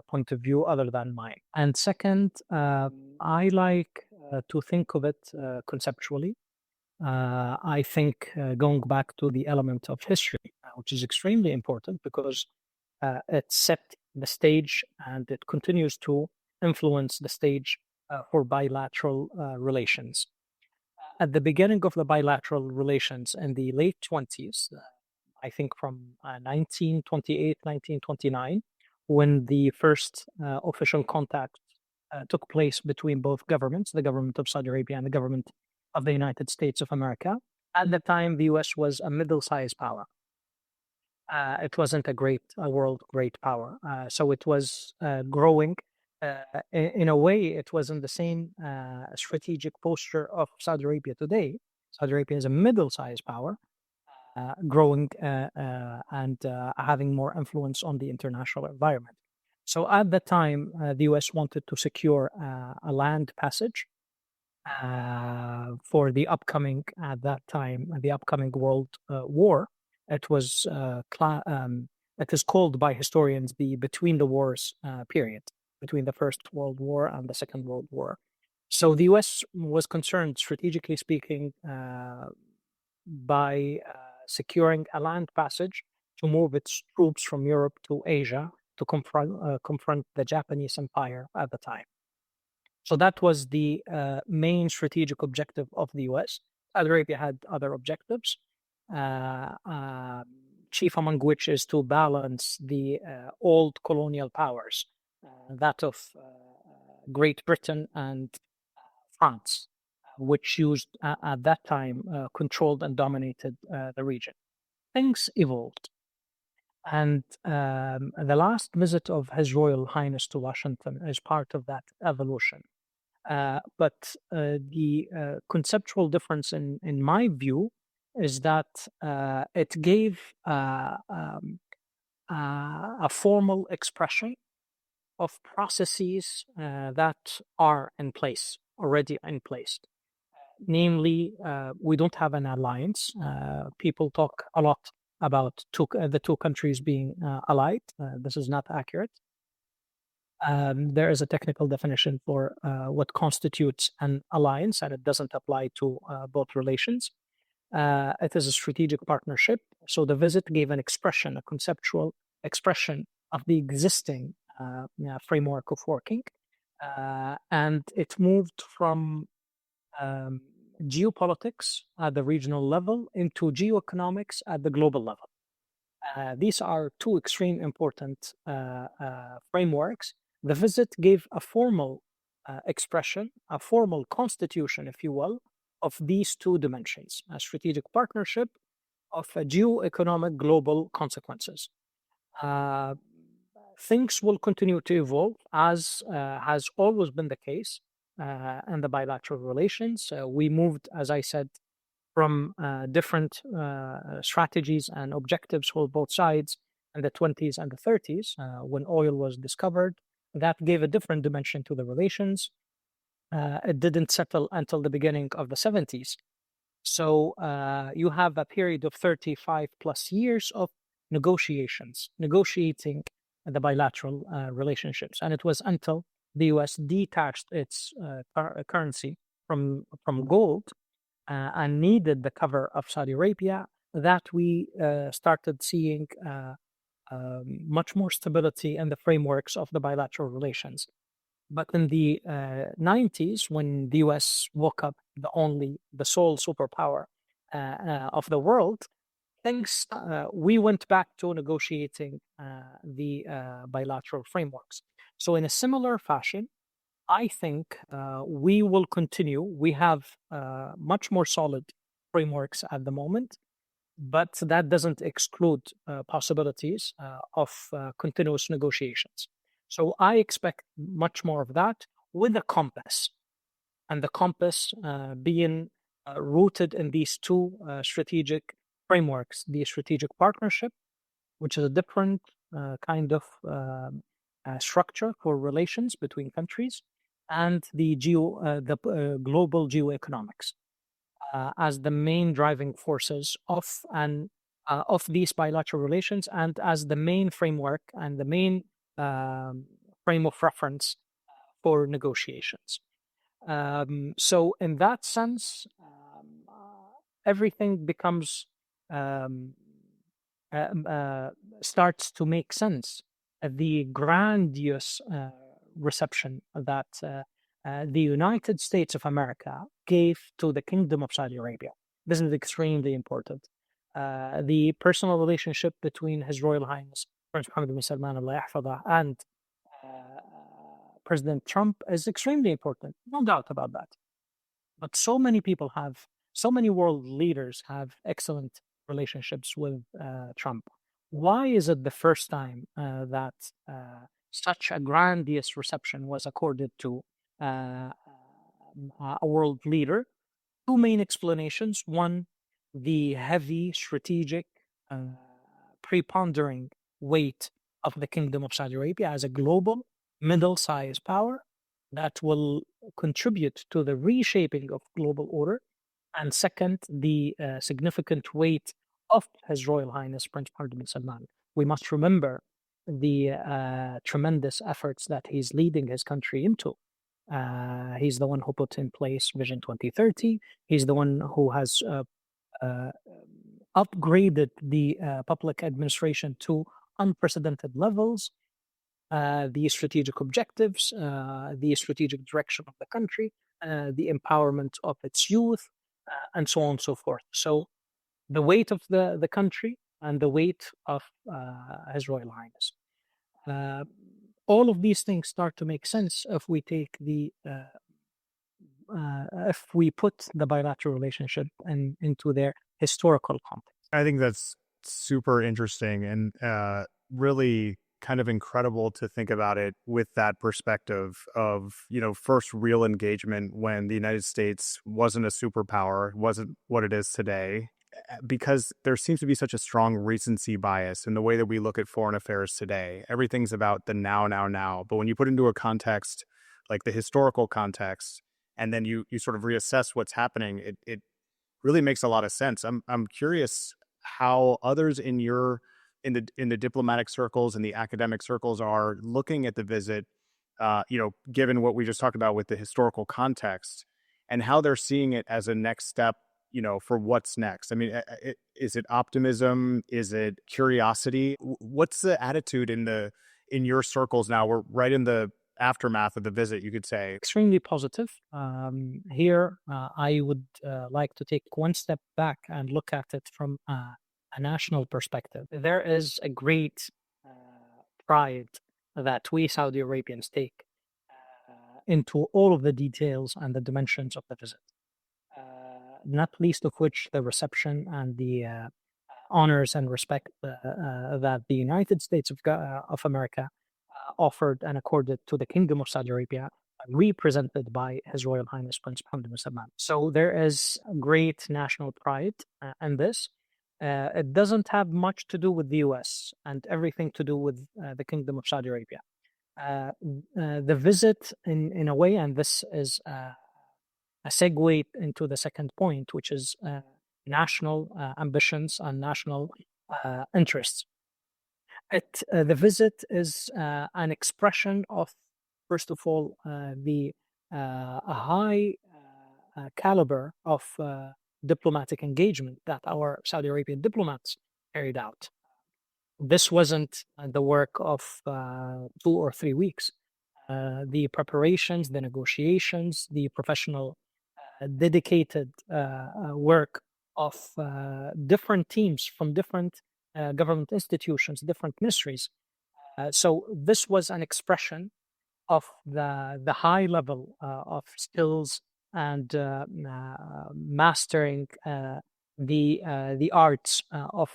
point of view other than mine. And second, I like to think of it conceptually. I think going back to the element of history, which is extremely important because it set the stage and it continues to influence the stage for bilateral relations. At the beginning of the bilateral relations in the late 20s, I think from 1928, 1929, when the first official contact took place between both governments, the government of Saudi Arabia and the government of the United States of America. At the time, the US was a middle-sized power. It wasn't a world great power. So it was growing. In a way, it was in the same strategic posture of Saudi Arabia today. Saudi Arabia is a middle-sized power, growing and having more influence on the international environment. So at the time, the US wanted to secure a land passage for the upcoming, at that time, the upcoming world war. It was it is called by historians the between the wars period, between the First World War and the Second World War. So the US was concerned, strategically speaking, by securing a land passage to move its troops from Europe to Asia to confront the Japanese Empire at the time. So that was the main strategic objective of the US. Saudi Arabia had other objectives, chief among which is to balance the old colonial powers, that of Great Britain and France, which used at that time controlled and dominated the region. Things evolved. And the last visit of His Royal Highness to Washington is part of that evolution. But the conceptual difference in my view is that it gave a formal expression of processes that are in place, already in place. Namely, we don't have an alliance. People talk a lot about the two countries being allied. This is not accurate. There is a technical definition for what constitutes an alliance, and it doesn't apply to both relations. It is a strategic partnership. So the visit gave an expression, a conceptual expression of the existing framework of working. And it moved from geopolitics at the regional level into geoeconomics at the global level. These are two extreme important frameworks. The visit gave a formal expression, a formal constitution, if you will, of these two dimensions, a strategic partnership of geoeconomic global consequences. Things will continue to evolve, as has always been the case in the bilateral relations. We moved, as I said, from different strategies and objectives for both sides in the 20s and the 30s, when oil was discovered. That gave a different dimension to the relations. It didn't settle until the beginning of the 70s. So you have a period of 35 plus years of negotiating the bilateral relationships. And it was until the US detached its currency from gold and needed the cover of Saudi Arabia that we started seeing much more stability in the frameworks of the bilateral relations. But in the 90s, when the US woke up, the sole superpower of the world, we went back to negotiating the bilateral frameworks. So in a similar fashion, I think we will continue. We have much more solid frameworks at the moment, but that doesn't exclude possibilities of continuous negotiations. So I expect much more of that with a compass, and the compass being rooted in these two strategic frameworks: the strategic partnership, which is a different kind of structure for relations between countries, and the global geoeconomics as the main driving forces of these bilateral relations, and as the main framework and the main frame of reference for negotiations. So in that sense, everything becomes starts to make sense. The grandiose reception that the United States of America gave to the Kingdom of Saudi Arabia. This is extremely important. The personal relationship between His Royal Highness Prince Mohammed bin Salman Allah Yahfadah and President Trump is extremely important, no doubt about that. But so many world leaders have excellent relationships with Trump. Why is it the first time that such a grandiose reception was accorded to a world leader? Two main explanations. One, the heavy strategic prepondering weight of the Kingdom of Saudi Arabia as a global middle-sized power that will contribute to the reshaping of global order. And second, the significant weight of His Royal Highness Prince Mohammed bin Salman. We must remember the tremendous efforts that he's leading his country into. He's the one who put in place Vision 2030. He's the one who has upgraded the public administration to unprecedented levels. The strategic objectives, the strategic direction of the country, the empowerment of its youth, and so on and so forth. So the weight of the country and the weight of His Royal Highness. All of these things start to make sense if we take if we put the bilateral relationship into their historical context. I think that's super interesting and really kind of incredible to think about it with that perspective of, first real engagement when the United States wasn't a superpower, wasn't what it is today, because there seems to be such a strong recency bias in the way that we look at foreign affairs today. Everything's about the now. But when you put into a context, like the historical context, and then you sort of reassess what's happening, it really makes a lot of sense. I'm curious how others in the diplomatic circles and the academic circles are looking at the visit, given what we just talked about with the historical context, and how they're seeing it as a next step, for what's next. I mean, is it optimism? Is it curiosity? What's the attitude in your circles now? We're right in the aftermath of the visit, you could say. Extremely positive. Here, I would like to take one step back and look at it from a national perspective. There is a great pride that we Saudi Arabians take into all of the details and the dimensions of the visit, not least of which the reception and the honors and respect that the United States of America offered and accorded to the Kingdom of Saudi Arabia, represented by His Royal Highness Prince Mohammed bin Salman. So there is great national pride in this. It doesn't have much to do with the US and everything to do with the Kingdom of Saudi Arabia. The visit, in a way, and this is a segue into the second point, which is national ambitions and national interests. The visit is an expression of, first of all, the high caliber of diplomatic engagement that our Saudi Arabian diplomats carried out. This wasn't the work of 2 or 3 weeks. The preparations, the negotiations, the professional, dedicated work of different teams from different government institutions, different ministries. So this was an expression of the high level of skills and mastering the arts of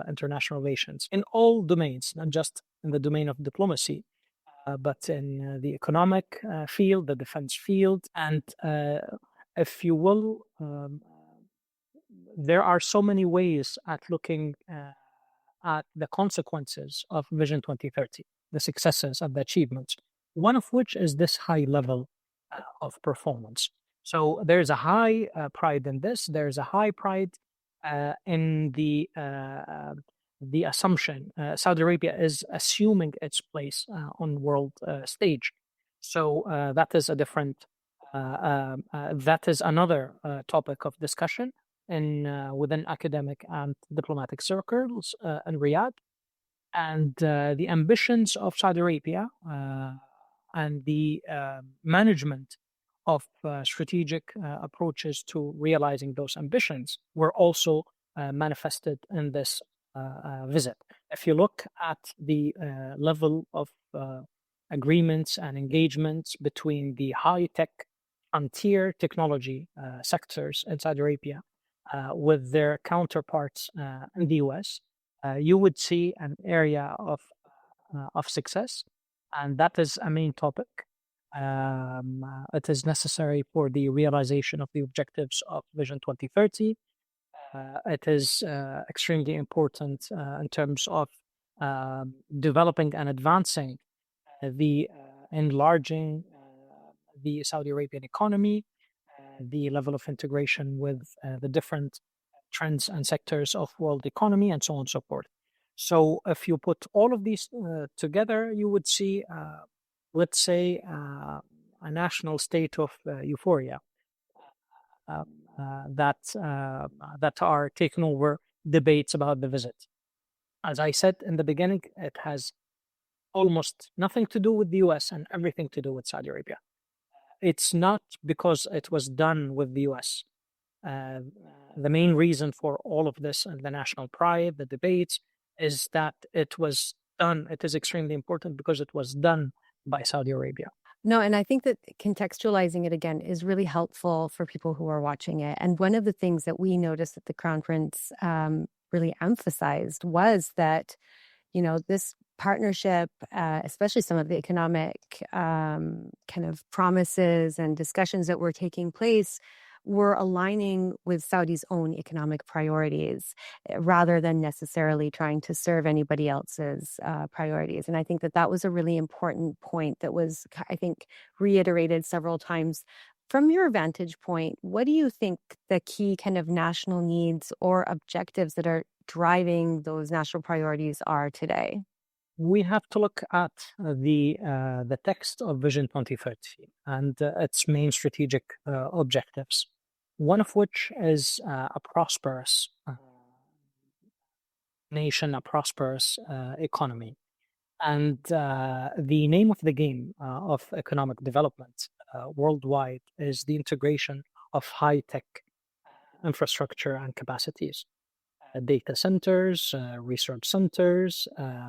international relations in all domains, not just in the domain of diplomacy, but in the economic field, the defense field, and if you will, there are so many ways at looking at the consequences of Vision 2030, the successes and the achievements, one of which is this high level of performance. So there's a high pride in this. There's a high pride in the assumption Saudi Arabia is assuming its place on world stage. So that is a different, that is another topic of discussion in within academic and diplomatic circles in Riyadh, and the ambitions of Saudi Arabia and the management of strategic approaches to realizing those ambitions were also manifested in this visit. If you look at the level of agreements and engagements between the high-tech frontier technology sectors in Saudi Arabia with their counterparts in the US, you would see an area of success, and that is a main topic. It is necessary for the realization of the objectives of Vision 2030. It is extremely important in terms of developing and advancing the enlarging the Saudi Arabian economy, the level of integration with the different trends and sectors of world economy, and so on and so forth. So if you put all of these together, you would see, let's say, a national state of euphoria that are taking over debates about the visit. As I said in the beginning, it has almost nothing to do with the US and everything to do with Saudi Arabia. It's not because it was done with the US. The main reason for all of this and the national pride, the debates, is that it was done. It is extremely important because it was done by Saudi Arabia. No, and I think that contextualizing it again is really helpful for people who are watching it. And one of the things that we noticed that the Crown Prince really emphasized was that, you know, this partnership, especially some of the economic kind of promises and discussions that were taking place, were aligning with Saudi's own economic priorities rather than necessarily trying to serve anybody else's priorities. And I think that that was a really important point that was, I think, reiterated several times. From your vantage point, what do you think the key kind of national needs or objectives that are driving those national priorities are today? We have to look at the text of Vision 2030 and its main strategic objectives. One of which is a prosperous nation, a prosperous economy. And the name of the game of economic development worldwide is the integration of high-tech infrastructure and capacities. Data centers, research centers,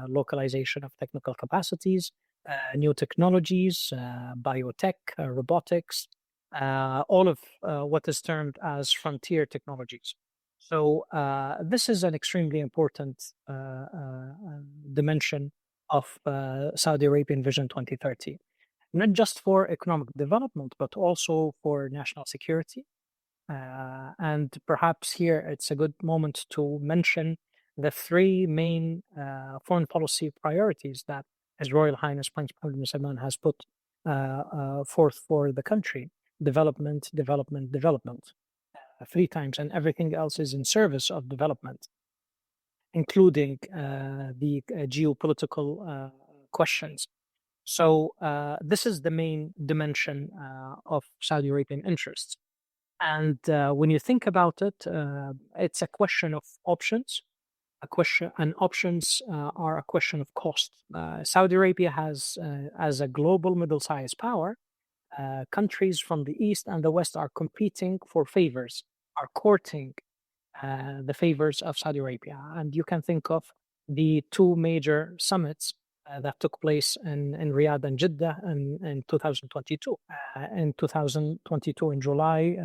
localization of technical capacities, new technologies, biotech, robotics, all of what is termed as frontier technologies. So this is an extremely important dimension of Saudi Arabian Vision 2030, not just for economic development, but also for national security. And perhaps here it's a good moment to mention the three main foreign policy priorities that His Royal Highness Prince Mohammed bin Salman has put forth for the country: development, development, development, 3 times, and everything else is in service of development, including the geopolitical questions. So this is the main dimension of Saudi Arabian interests. And when you think about it, it's a question of options. Options are a question of cost. Saudi Arabia has, as a global middle-sized power, countries from the East and the West are competing for favors, are courting the favors of Saudi Arabia. And you can think of the 2 major summits that took place in Riyadh and Jeddah in 2022. In 2022, in July,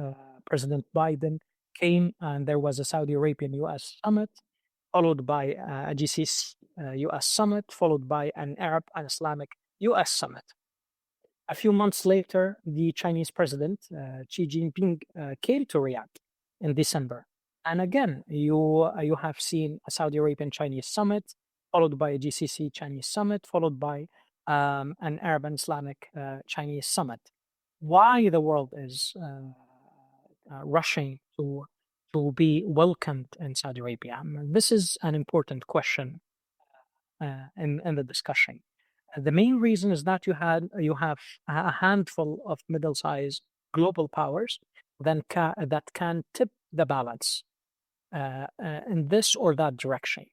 President Biden came and there was a Saudi Arabian US summit, followed by a GCC US summit, followed by an Arab and Islamic US summit. A few months later, the Chinese president, Xi Jinping, came to Riyadh in December. And again, you have seen a Saudi Arabian Chinese summit, followed by a GCC Chinese summit, followed by an Arab and Islamic Chinese summit. Why the world is rushing to be welcomed in Saudi Arabia? This is an important question in the discussion. The main reason is that you have a handful of middle-sized global powers that can tip the balance in this or that direction.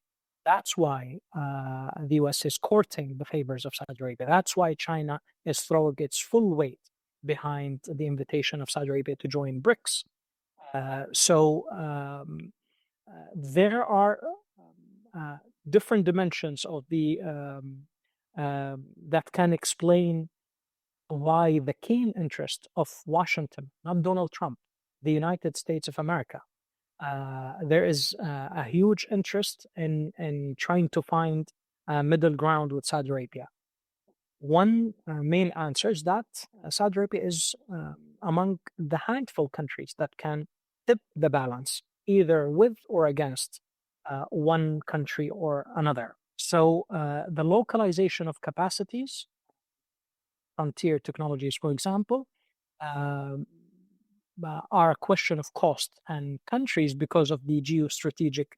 That's why the US is courting the favors of Saudi Arabia. That's why China is throwing its full weight behind the invitation of Saudi Arabia to join BRICS. There are different dimensions of the that can explain why the keen interest of Washington, not Donald Trump, the United States of America. There is a huge interest in trying to find a middle ground with Saudi Arabia. One main answer is that Saudi Arabia is among the handful countries that can tip the balance, either with or against one country or another. So the localization of capacities, frontier technologies, for example, are a question of cost, and countries, because of the geostrategic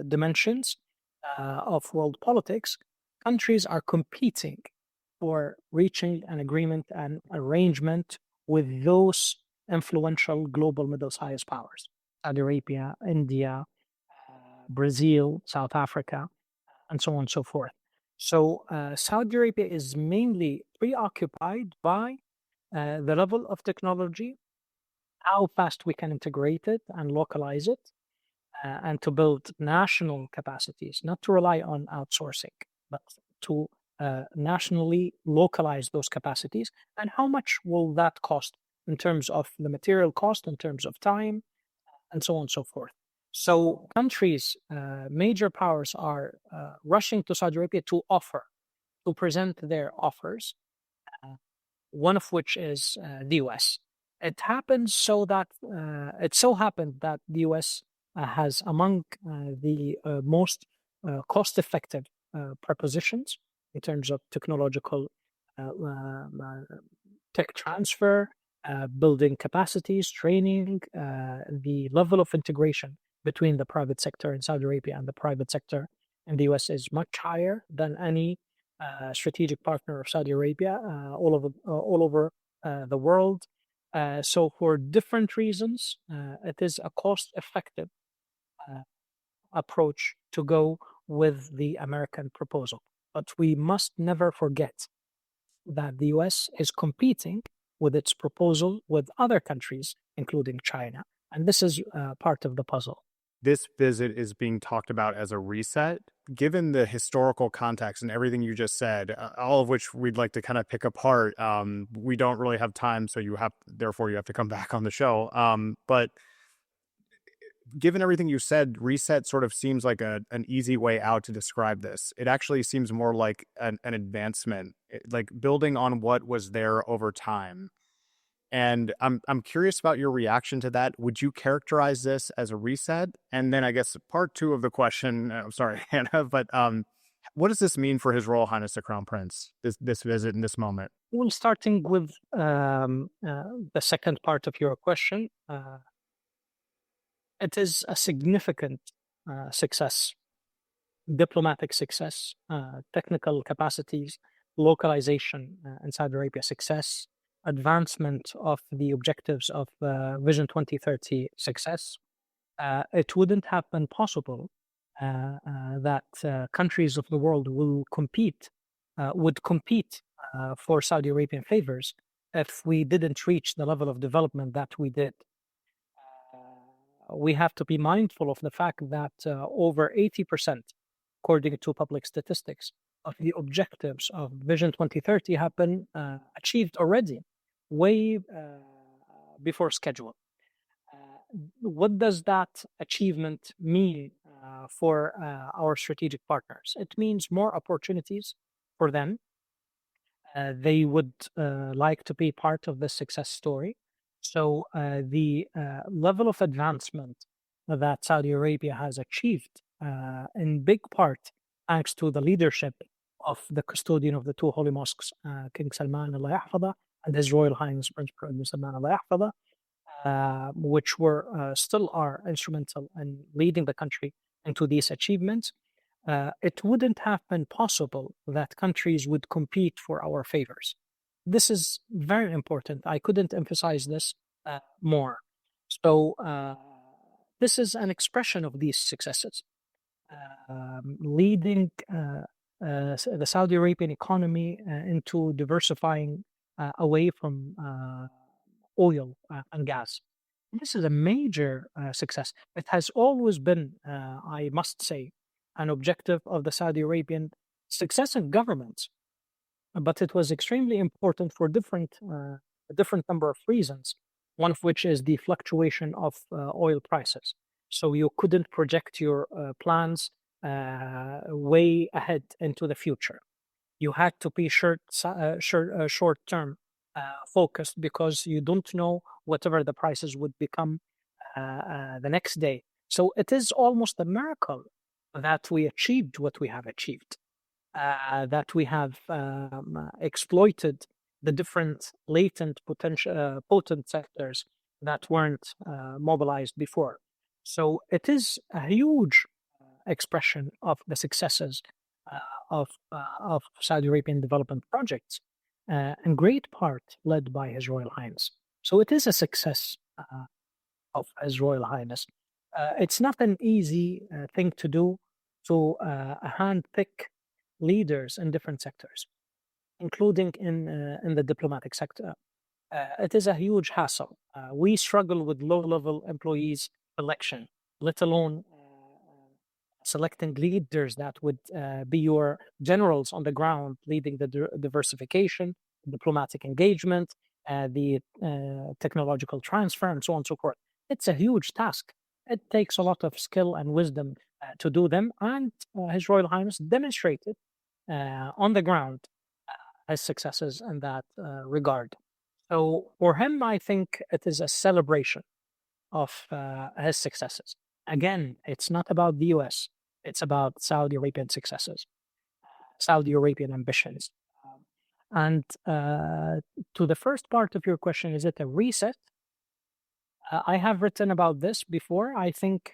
dimensions of world politics, countries are competing for reaching an agreement and arrangement with those influential global middle-sized powers: Saudi Arabia, India, Brazil, South Africa, and so on and so forth. So Saudi Arabia is mainly preoccupied by the level of technology, how fast we can integrate it and localize it, and to build national capacities, not to rely on outsourcing, but to nationally localize those capacities. And how much will that cost in terms of the material cost, in terms of time, and so on and so forth. So countries, major powers are rushing to Saudi Arabia to present their offers, one of which is the US. It so happened that the US has among the most cost-effective propositions in terms of technological tech transfer, building capacities, training, the level of integration between the private sector in Saudi Arabia and the private sector in the US is much higher than any strategic partner of Saudi Arabia all over the world. So for different reasons, it is a cost-effective approach to go with the American proposal. But we must never forget that the US is competing with its proposal with other countries, including China. And this is part of the puzzle. This visit is being talked about as a reset. Given the historical context and everything you just said, all of which we'd like to kind of pick apart, we don't really have time, so therefore you have to come back on the show. But given everything you said, reset sort of seems like an easy way out to describe this. It actually seems more like an advancement, like building on what was there over time. And I'm curious about your reaction to that. Would you characterize this as a reset? And then I guess part two of the question, I'm sorry, Hannah, but what does this mean for His Royal Highness the Crown Prince, this visit in this moment? Well, starting with the second part of your question, it is a significant success, diplomatic success, technical capacities, localization in Saudi Arabia success, advancement of the objectives of Vision 2030 success. It wouldn't have been possible that countries of the world would compete for Saudi Arabian favors if we didn't reach the level of development that we did. We have to be mindful of the fact that over 80%, according to public statistics, of the objectives of Vision 2030 have been achieved already, way before schedule. What does that achievement mean for our strategic partners? It means more opportunities for them. They would like to be part of the success story. So the level of advancement that Saudi Arabia has achieved, in big part thanks to the leadership of the custodian of the two holy mosques, King Salman Allah Yahfadha, and His Royal Highness Prince Salman Allah Yahfadha, which were still are instrumental in leading the country into these achievements. It wouldn't have been possible that countries would compete for our favors. This is very important. I couldn't emphasize this more. So this is an expression of these successes. Leading the Saudi Arabian economy into diversifying away from oil and gas. This is a major success. It has always been, I must say, an objective of the Saudi Arabian successive governments, but it was extremely important for a different number of reasons, one of which is the fluctuation of oil prices. So you couldn't project your plans way ahead into the future. You had to be short-term focused, because you don't know whatever the prices would become the next day. So it is almost a miracle that we achieved what we have achieved, that we have exploited the different latent potent sectors that weren't mobilized before. So it is a huge expression of the successes of Saudi Arabian development projects, in great part led by His Royal Highness. So it is a success of His Royal Highness. It's not an easy thing to do, to handpick leaders in different sectors, including in the diplomatic sector. It is a huge hassle. We struggle with low-level employees selection, let alone selecting leaders that would be your generals on the ground, leading the diversification, diplomatic engagement, the technological transfer, and so on and so forth. It's a huge task. It takes a lot of skill and wisdom to do them, and His Royal Highness demonstrated on the ground his successes in that regard. So for him, I think it is a celebration of his successes. Again, it's not about the US, it's about Saudi Arabian successes, Saudi Arabian ambitions. And to the first part of your question, is it a reset? I have written about this before. I think,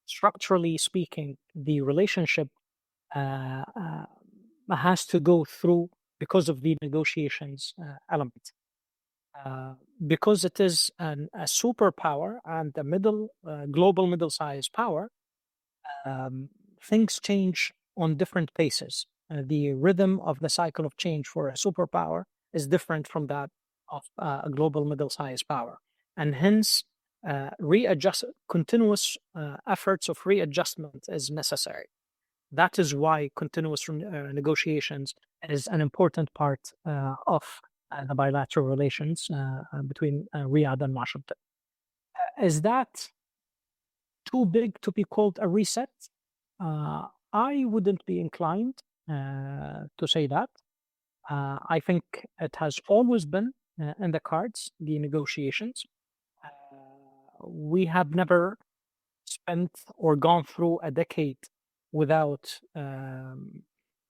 structurally speaking, the relationship has to go through because of the negotiations element. Because it is a superpower and a global middle-sized power, things change on different paces. The rhythm of the cycle of change for a superpower is different from that of a global middle-sized power. And hence, continuous efforts of readjustment is necessary. That is why continuous negotiations is an important part of the bilateral relations between Riyadh and Washington. Is that too big to be called a reset? I wouldn't be inclined to say that. I think it has always been in the cards, the negotiations. We have never spent or gone through a decade without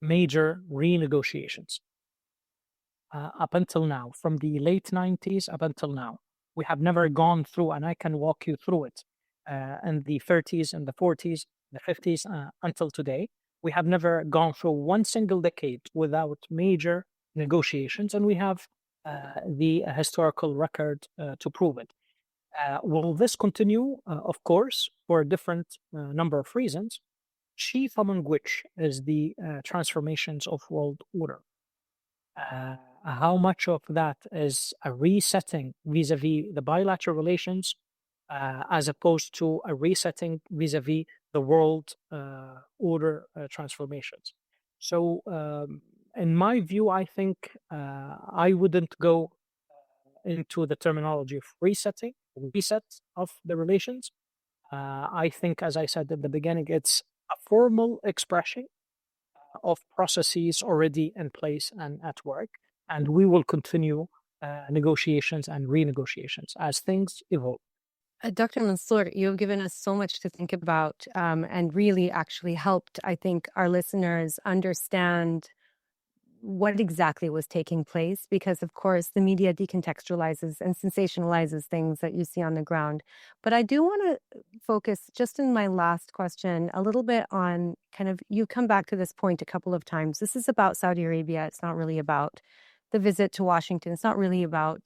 major renegotiations. Up until now, from the late 90s up until now, we have never gone through, and I can walk you through it, in the 30s and the 40s, the 50s, until today. We have never gone through one single decade without major negotiations, and we have the historical record to prove it. Will this continue? Of course, for a different number of reasons, chief among which is the transformations of world order. How much of that is a resetting vis-a-vis the bilateral relations, as opposed to a resetting vis-a-vis the world order transformations? So, in my view, I think I wouldn't go into the terminology of reset of the relations. I think, as I said at the beginning, it's a formal expression of processes already in place and at work, and we will continue negotiations and renegotiations as things evolve. Dr. Mansour, you've given us so much to think about and really actually helped, I think, our listeners understand what exactly was taking place because, of course, the media decontextualizes and sensationalizes things that you see on the ground. But I do want to focus just in my last question a little bit on kind of you come back to this point a couple of times. This is about Saudi Arabia. It's not really about the visit to Washington. It's not really about,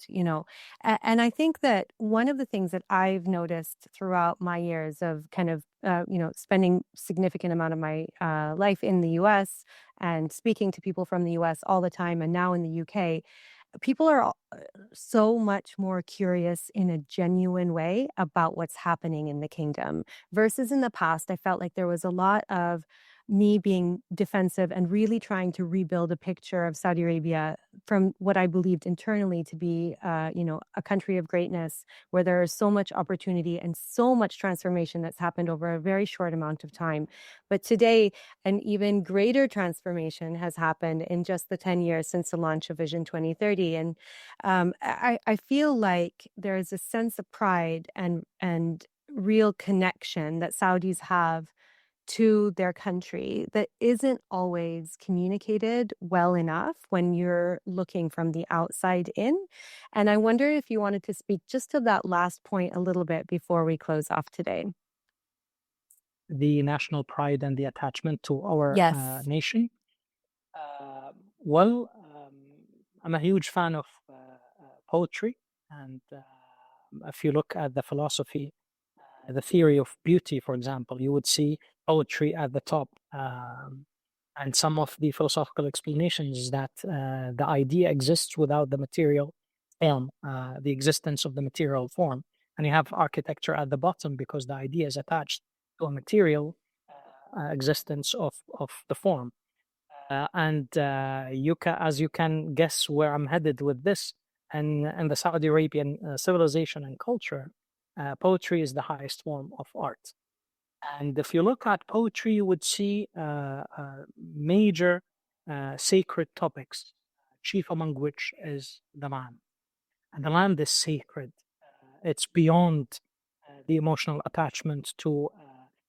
and I think that one of the things that I've noticed throughout my years of kind of, spending significant amount of my life in the US and speaking to people from the US all the time and now in the UK, people are so much more curious in a genuine way about what's happening in the kingdom versus in the past. I felt like there was a lot of me being defensive and really trying to rebuild a picture of Saudi Arabia from what I believed internally to be, a country of greatness where there is so much opportunity and so much transformation that's happened over a very short amount of time. But today, an even greater transformation has happened in just the 10 years since the launch of Vision 2030. And I feel like there is a sense of pride and real connection that Saudis have to their country that isn't always communicated well enough when you're looking from the outside in. And I wonder if you wanted to speak just to that last point a little bit before we close off today. The national pride and the attachment to our Yes. nation. Well, I'm a huge fan of poetry, and if you look at the philosophy, the theory of beauty, for example, you would see poetry at the top. And some of the philosophical explanations is that the idea exists without the material form, the existence of the material form. And you have architecture at the bottom because the idea is attached to a material existence of the form. As you can guess where I'm headed with this, and the Saudi Arabian civilization and culture, poetry is the highest form of art. And if you look at poetry, you would see major sacred topics, chief among which is the land. And the land is sacred. It's beyond the emotional attachment to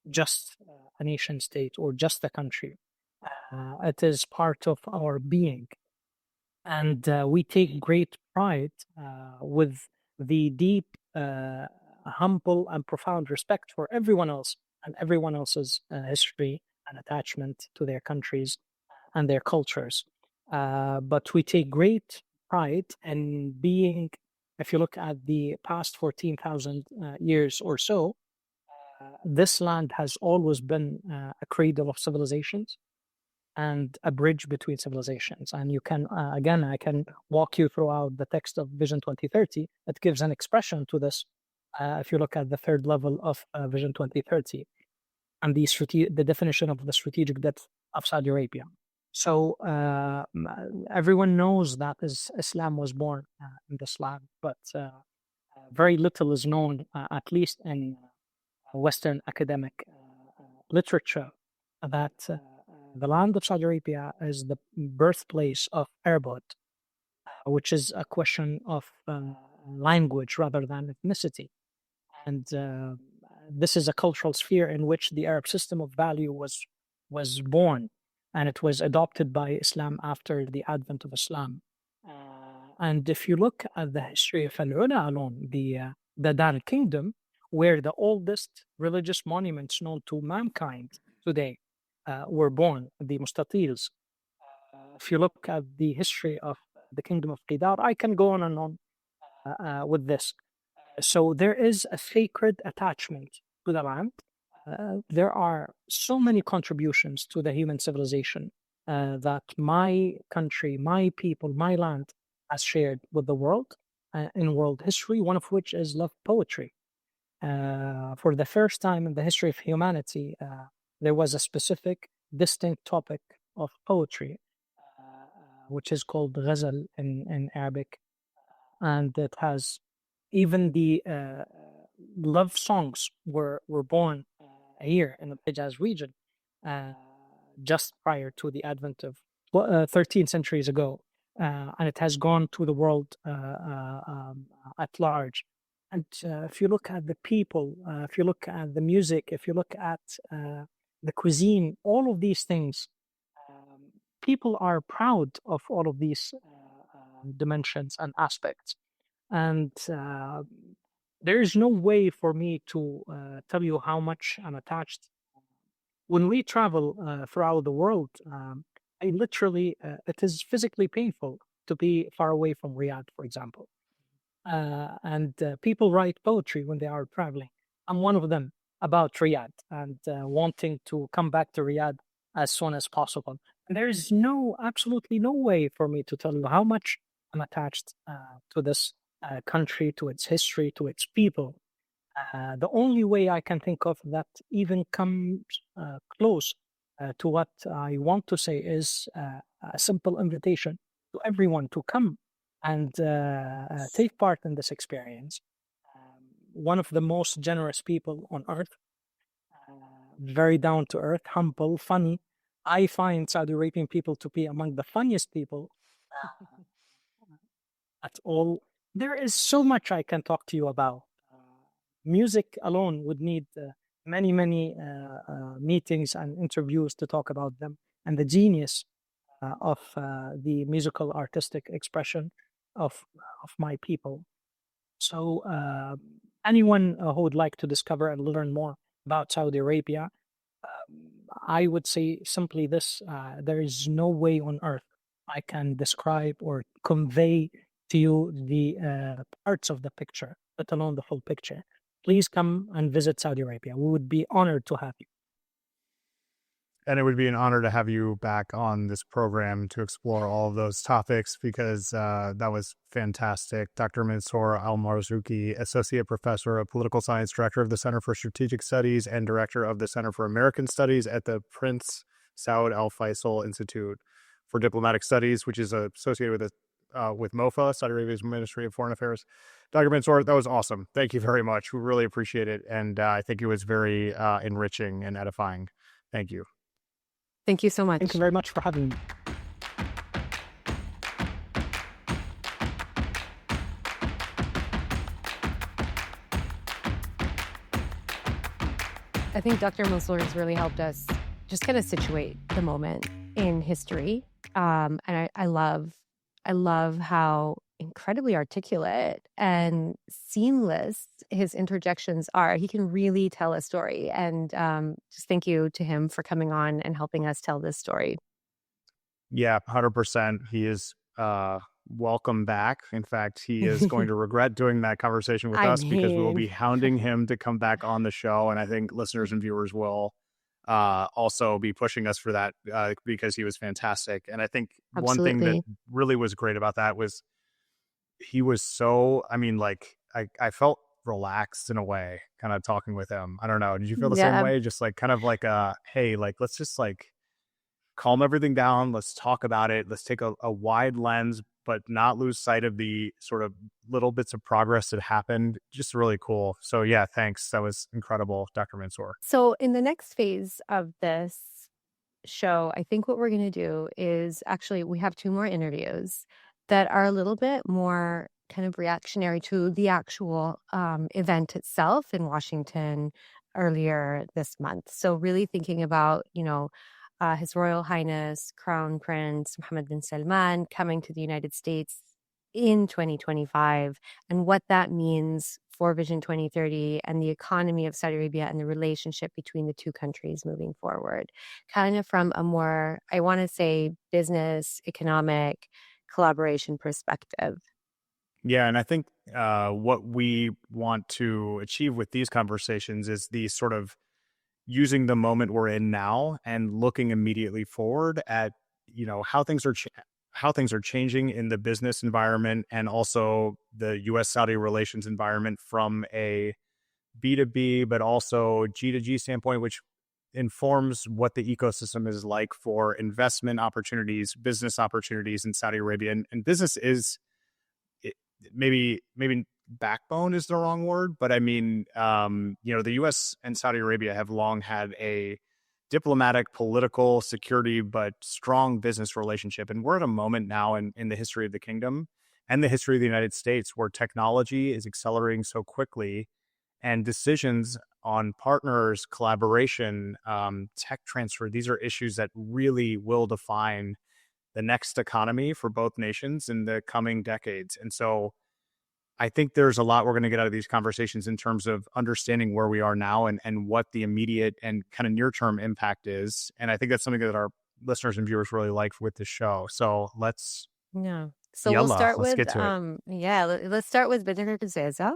just a nation state or just a country. It is part of our being. And we take great pride with the deep, humble, and profound respect for everyone else and everyone else's history and attachment to their countries and their cultures. But we take great pride in being, if you look at the past 14,000 years or so, this land has always been a cradle of civilizations and a bridge between civilizations. And you can, again, I can walk you throughout the text of Vision 2030 that gives an expression to this. If you look at the third level of Vision 2030 and the definition of the strategic depth of Saudi Arabia. So everyone knows that Islam was born in this land, but very little is known, at least in Western academic literature, that the land of Saudi Arabia is the birthplace of Arabhood, which is a question of language rather than ethnicity. And this is a cultural sphere in which the Arab system of value was born, and it was adopted by Islam after the advent of Islam. And if you look at the history of Al-Ula alone, the Dar Kingdom, where the oldest religious monuments known to mankind today were born, the Mustatils. If you look at the history of the Kingdom of Qidar, I can go on and on with this. So there is a sacred attachment to the land. There are so many contributions to the human civilization that my country, my people, my land has shared with the world in world history, one of which is love poetry. For the first time in the history of humanity, there was a specific, distinct topic of poetry, which is called ghazal in Arabic, and it has even the love songs were born here in the Hijaz region, uh, just prior to the advent of 13 centuries ago, and it has gone to the world at large. And if you look at the people, if you look at the music, if you look at the cuisine, all of these things, people are proud of all of these dimensions and aspects. And there is no way for me to tell you how much I'm attached. When we travel throughout the world, I literally, it is physically painful to be far away from Riyadh, for example. And people write poetry when they are traveling. I'm one of them about Riyadh and wanting to come back to Riyadh as soon as possible. And there is absolutely no way for me to tell you how much I'm attached to this country, to its history, to its people. The only way I can think of that even comes close to what I want to say is a simple invitation to everyone to come and take part in this experience. One of the most generous people on earth, very down to earth, humble, funny. I find Saudi Arabian people to be among the funniest people at all. There is so much I can talk to you about. Music alone would need many meetings and interviews to talk about them and the genius of the musical artistic expression of my people. So anyone who would like to discover and learn more about Saudi Arabia, I would say simply this: there is no way on earth I can describe or convey to you the parts of the picture, let alone the full picture. Please come and visit Saudi Arabia. We would be honored to have you. And it would be an honor to have you back on this program to explore all of those topics, because that was fantastic. Dr. Mansour Almarzoqi, Associate Professor of Political Science, Director of the Center for Strategic Studies, and Director of the Center for American Studies at the Prince Saud Al-Faisal Institute for Diplomatic Studies, which is associated with MOFA, Saudi Arabia's Ministry of Foreign Affairs. Dr. Mansour, that was awesome. Thank you very much. We really appreciate it. And I think it was very enriching and edifying. Thank you. Thank you so much. Thank you very much for having me. I think Dr. Mansour has really helped us just kind of situate the moment in history. And I love how incredibly articulate and seamless his interjections are. He can really tell a story. And just thank you to him for coming on and helping us tell this story. Yeah, 100%. He is welcome back. In fact, he is going to regret doing that conversation with us because we will be hounding him to come back on the show. And I think listeners and viewers will also be pushing us for that because he was fantastic. And I think one thing that really was great about that was he was so, I mean, like, I felt relaxed in a way, kind of talking with him. I don't know. Did you feel the same way? Just like kind of like hey, like, let's just like calm everything down. Let's talk about it. Let's take a wide lens, but not lose sight of the sort of little bits of progress that happened. Just really cool. So yeah, thanks. That was incredible, Dr. Mansour. So in the next phase of this show, I think what we're going to do is actually, we have 2 more interviews that are a little bit more kind of reactionary to the actual event itself in Washington earlier this month. So really thinking about, His Royal Highness Crown Prince Mohammed bin Salman coming to the United States in 2025 and what that means for Vision 2030 and the economy of Saudi Arabia and the relationship between the 2 countries moving forward, kind of from a more, I want to say, business, economic collaboration perspective. Yeah, and I think what we want to achieve with these conversations is the sort of using the moment we're in now and looking immediately forward at, how things are changing in the business environment and also the U.S.-Saudi relations environment from a B2B, but also G2G standpoint, which informs what the ecosystem is like for investment opportunities, business opportunities in Saudi Arabia. And business is maybe backbone is the wrong word, but I mean, the U.S. and Saudi Arabia have long had a diplomatic, political, security, but strong business relationship. And we're at a moment now in the history of the kingdom and the history of the United States where technology is accelerating so quickly, and decisions on partners, collaboration, tech transfer, these are issues that really will define the next economy for both nations in the coming decades. And so I think there's a lot we're going to get out of these conversations in terms of understanding where we are now and what the immediate and kind of near-term impact is. And I think that's something that our listeners and viewers really like with the show. So let's we'll start let's with get to it. let's start with Bader Alreziza,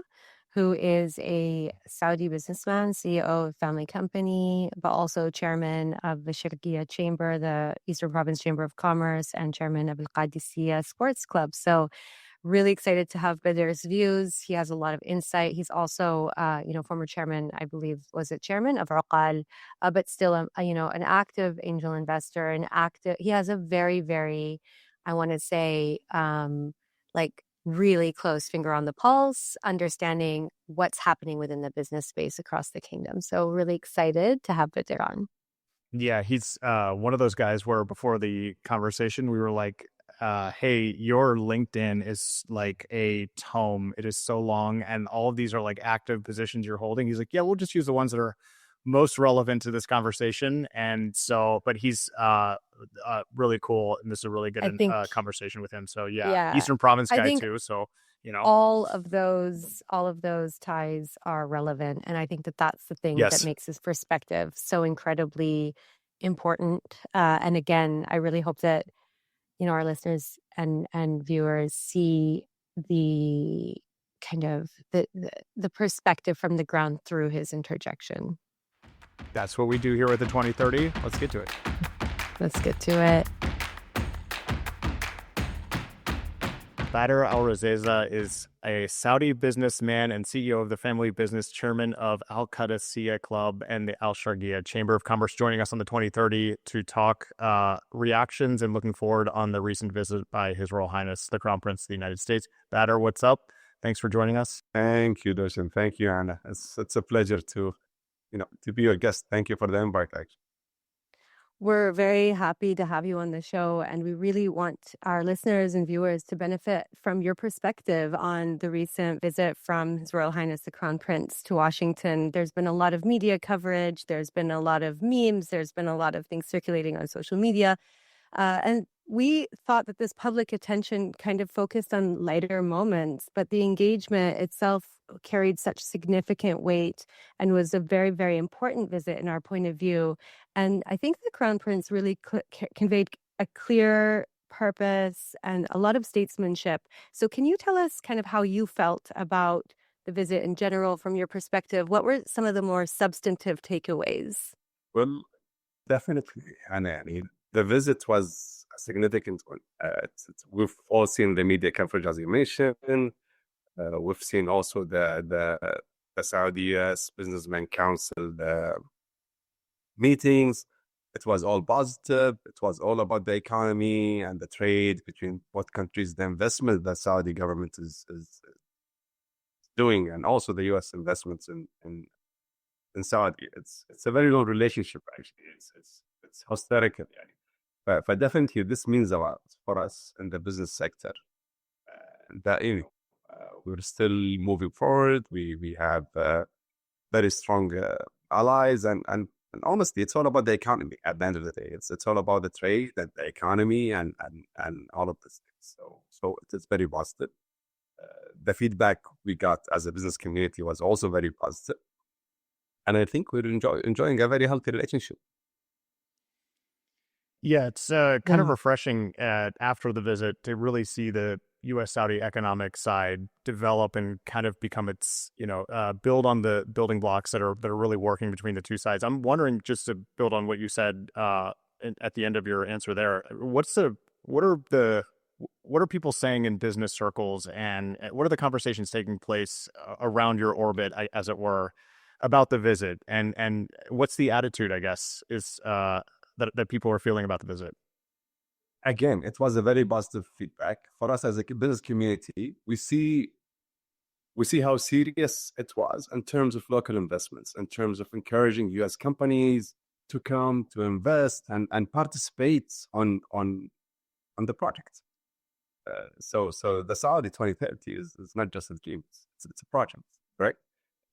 who is a Saudi businessman, CEO of a family company, but also chairman of the Sharqiya Chamber, the Eastern Province Chamber of Commerce, and chairman of Al-Qadisiyah Sports Club. So really excited to have Bader's views. He has a lot of insight. He's also, former chairman, I believe, was it chairman of Uqal, but still, an active angel investor, he has a very, very, I want to say, really close finger on the pulse, understanding what's happening within the business space across the kingdom. So really excited to have Bader on. Yeah, he's one of those guys where before the conversation, we were like, hey, your LinkedIn is like a tome. It is so long. And all of these are like active positions you're holding. He's like, yeah, we'll just use the ones that are most relevant to this conversation. And so, but he's really cool. And this is a really good conversation with him. So yeah, Eastern Province guy too. So, all of those ties are relevant. And I think that's the thing that makes his perspective so incredibly important. And again, I really hope that our listeners and viewers see the kind of the perspective from the ground through his interjection. That's what we do here at the 2030. Let's get to it. Let's get to it. Bader Alreziza is a Saudi businessman and CEO of the family business, chairman of Al-Qadisiyah Club and the Al-Sharqiya Chamber of Commerce, joining us on the 2030 to talk reactions and looking forward on the recent visit by His Royal Highness, the Crown Prince of the United States. Bader, what's up? Thanks for joining us. Thank you, Darshan. Thank you, Anna. It's a pleasure to be your guest. Thank you for the invite, actually. We're very happy to have you on the show, and we really want our listeners and viewers to benefit from your perspective on the recent visit from His Royal Highness the Crown Prince to Washington. There's been a lot of media coverage. There's been a lot of memes. There's been a lot of things circulating on social media. And we thought that this public attention kind of focused on lighter moments, but the engagement itself carried such significant weight and was a very, very important visit in our point of view. And I think the Crown Prince really conveyed a clear purpose and a lot of statesmanship. So can you tell us kind of how you felt about the visit in general from your perspective? What were some of the more substantive takeaways? Well, definitely, Anna. The visit was a significant one. We've all seen the media coverage, as you mentioned. We've seen also the Saudi U.S. Businessman Council meetings. It was all positive. It was all about the economy and the trade between both countries, the investment the Saudi government is doing, and also the U.S. investments in Saudi. It's a very long relationship, actually. It's historical. But definitely, this means a lot for us in the business sector. That we're still moving forward. We have very strong allies, and honestly, it's all about the economy. At the end of the day, it's all about the trade and the economy and all of these things. So it is very positive. The feedback we got as a business community was also very positive, and I think we're enjoying a very healthy relationship. Yeah, it's kind of refreshing after the visit to really see the U.S.-Saudi economic side develop and kind of become its, build on the building blocks that are really working between the two sides. I'm wondering, just to build on what you said at the end of your answer there, what are people saying in business circles, and what are the conversations taking place around your orbit, as it were, about the visit, and what's the attitude, I guess, is that people are feeling about the visit? Again, it was a very positive feedback for us as a business community. We see how serious it was in terms of local investments, in terms of encouraging U.S. companies to come to invest and participate on the project. So the Saudi 2030 is not just a dream; it's a project, right?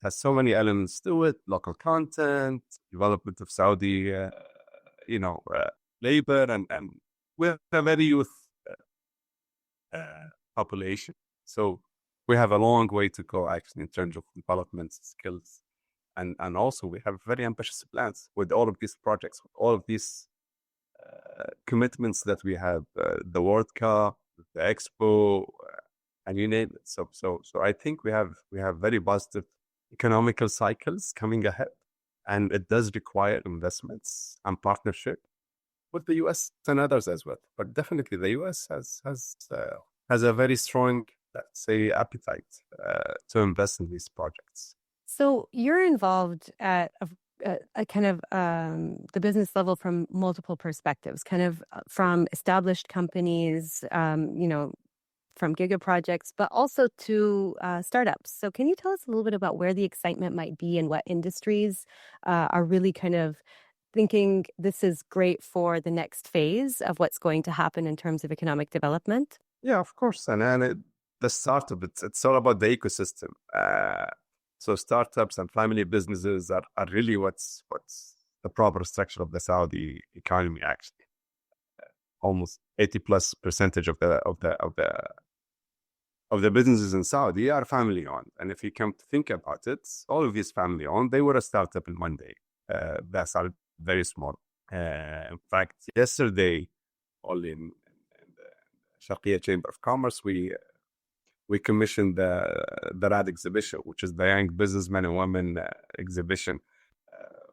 It has so many elements to it: local content, development of Saudi, labor, and we're a very youth population. So we have a long way to go, actually, in terms of development skills. And also we have very ambitious plans with all of these projects, with all of these commitments that we have, the World Cup, the Expo, and you name it. So I think we have very positive economical cycles coming ahead, and it does require investments and partnership with the US and others as well. But definitely the US has a very strong, let's say, appetite to invest in these projects. So you're involved at a kind of the business level from multiple perspectives, kind of from established companies, from giga projects, but also to startups. So can you tell us a little bit about where the excitement might be and what industries are really kind of thinking this is great for the next phase of what's going to happen in terms of economic development? Yeah, of course. And the startup, it's all about the ecosystem. So startups and family businesses are really what's the proper structure of the Saudi economy. Actually, almost 80+% of the businesses in Saudi are family owned. And if you come to think about it, all of these family owned, they were a startup in one day. That started very small. In fact, yesterday, only in the Sharqiya Chamber of Commerce, we commissioned the Riyadh exhibition, which is the young businessmen and women exhibition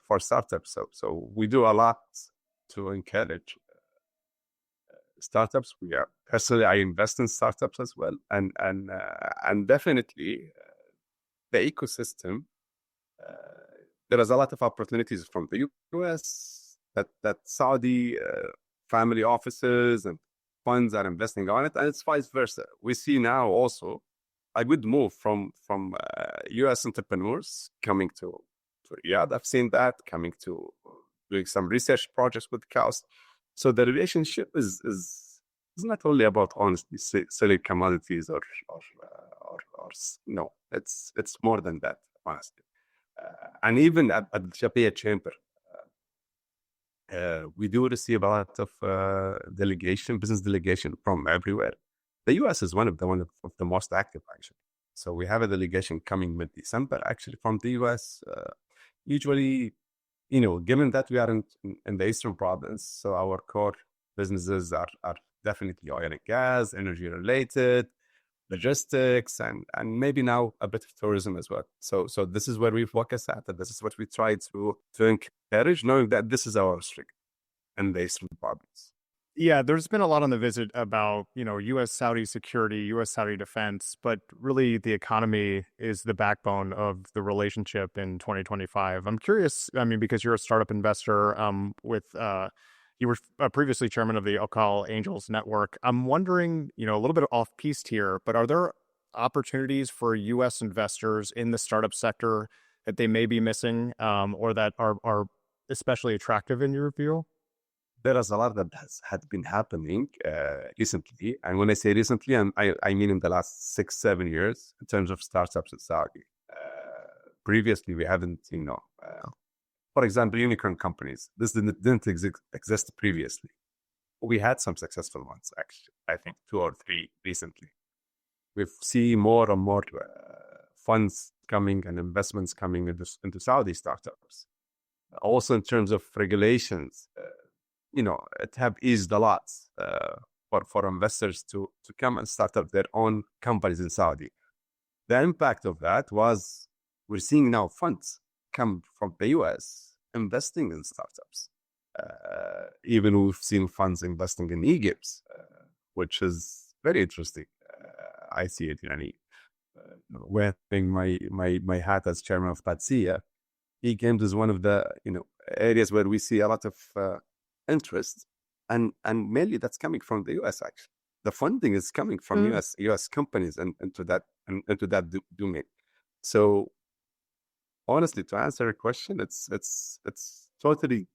for startups. So we do a lot to encourage startups. Personally, I invest in startups as well, and definitely the ecosystem. There is a lot of opportunities from the US that Saudi family offices and funds are investing on it, and it's vice versa. We see now also a good move from US entrepreneurs coming to Riyadh. I've seen that coming to doing some research projects with cows. So the relationship is not only about honestly selling commodities or no, it's more than that, honestly. And even at the Sharqiya Chamber, we do receive a lot of business delegation from everywhere. The US is one of the most active, actually. So we have a delegation coming mid-December, actually, from the US. Usually, given that we are in the Eastern Province, so our core businesses are definitely oil and gas, energy related, logistics, and maybe now a bit of tourism as well. So this is where we focus at, and this is what we try to encourage, knowing that this is our strength in the Eastern Province. Yeah, there's been a lot on the visit about, U.S.-Saudi security, U.S.-Saudi defense, but really the economy is the backbone of the relationship in 2025. I'm curious, because you're a startup investor you were previously chairman of the Al Angels Network. I'm wondering, a little bit off piste here, but are there opportunities for U.S. investors in the startup sector that they may be missing or that are especially attractive in your view? There is a lot that had been happening recently. And when I say recently, I mean in the last 6-7 years in terms of startups in Saudi. Previously, we haven't, for example, unicorn companies. This didn't exist previously. We had some successful ones, actually. I think 2 or 3 recently. We see more and more funds coming and investments coming into Saudi startups. Also, in terms of regulations, it have eased a lot for investors to come and start up their own companies in Saudi. The impact of that was we're seeing now funds come from the US investing in startups. Even we've seen funds investing in Egypt, which is very interesting. I see it, wearing my hat as chairman of PATSIA. E-games is one of the areas where we see a lot of interest, and mainly that's coming from the US. Actually, the funding is coming from US companies and into that domain. So honestly, to answer your question, it's totally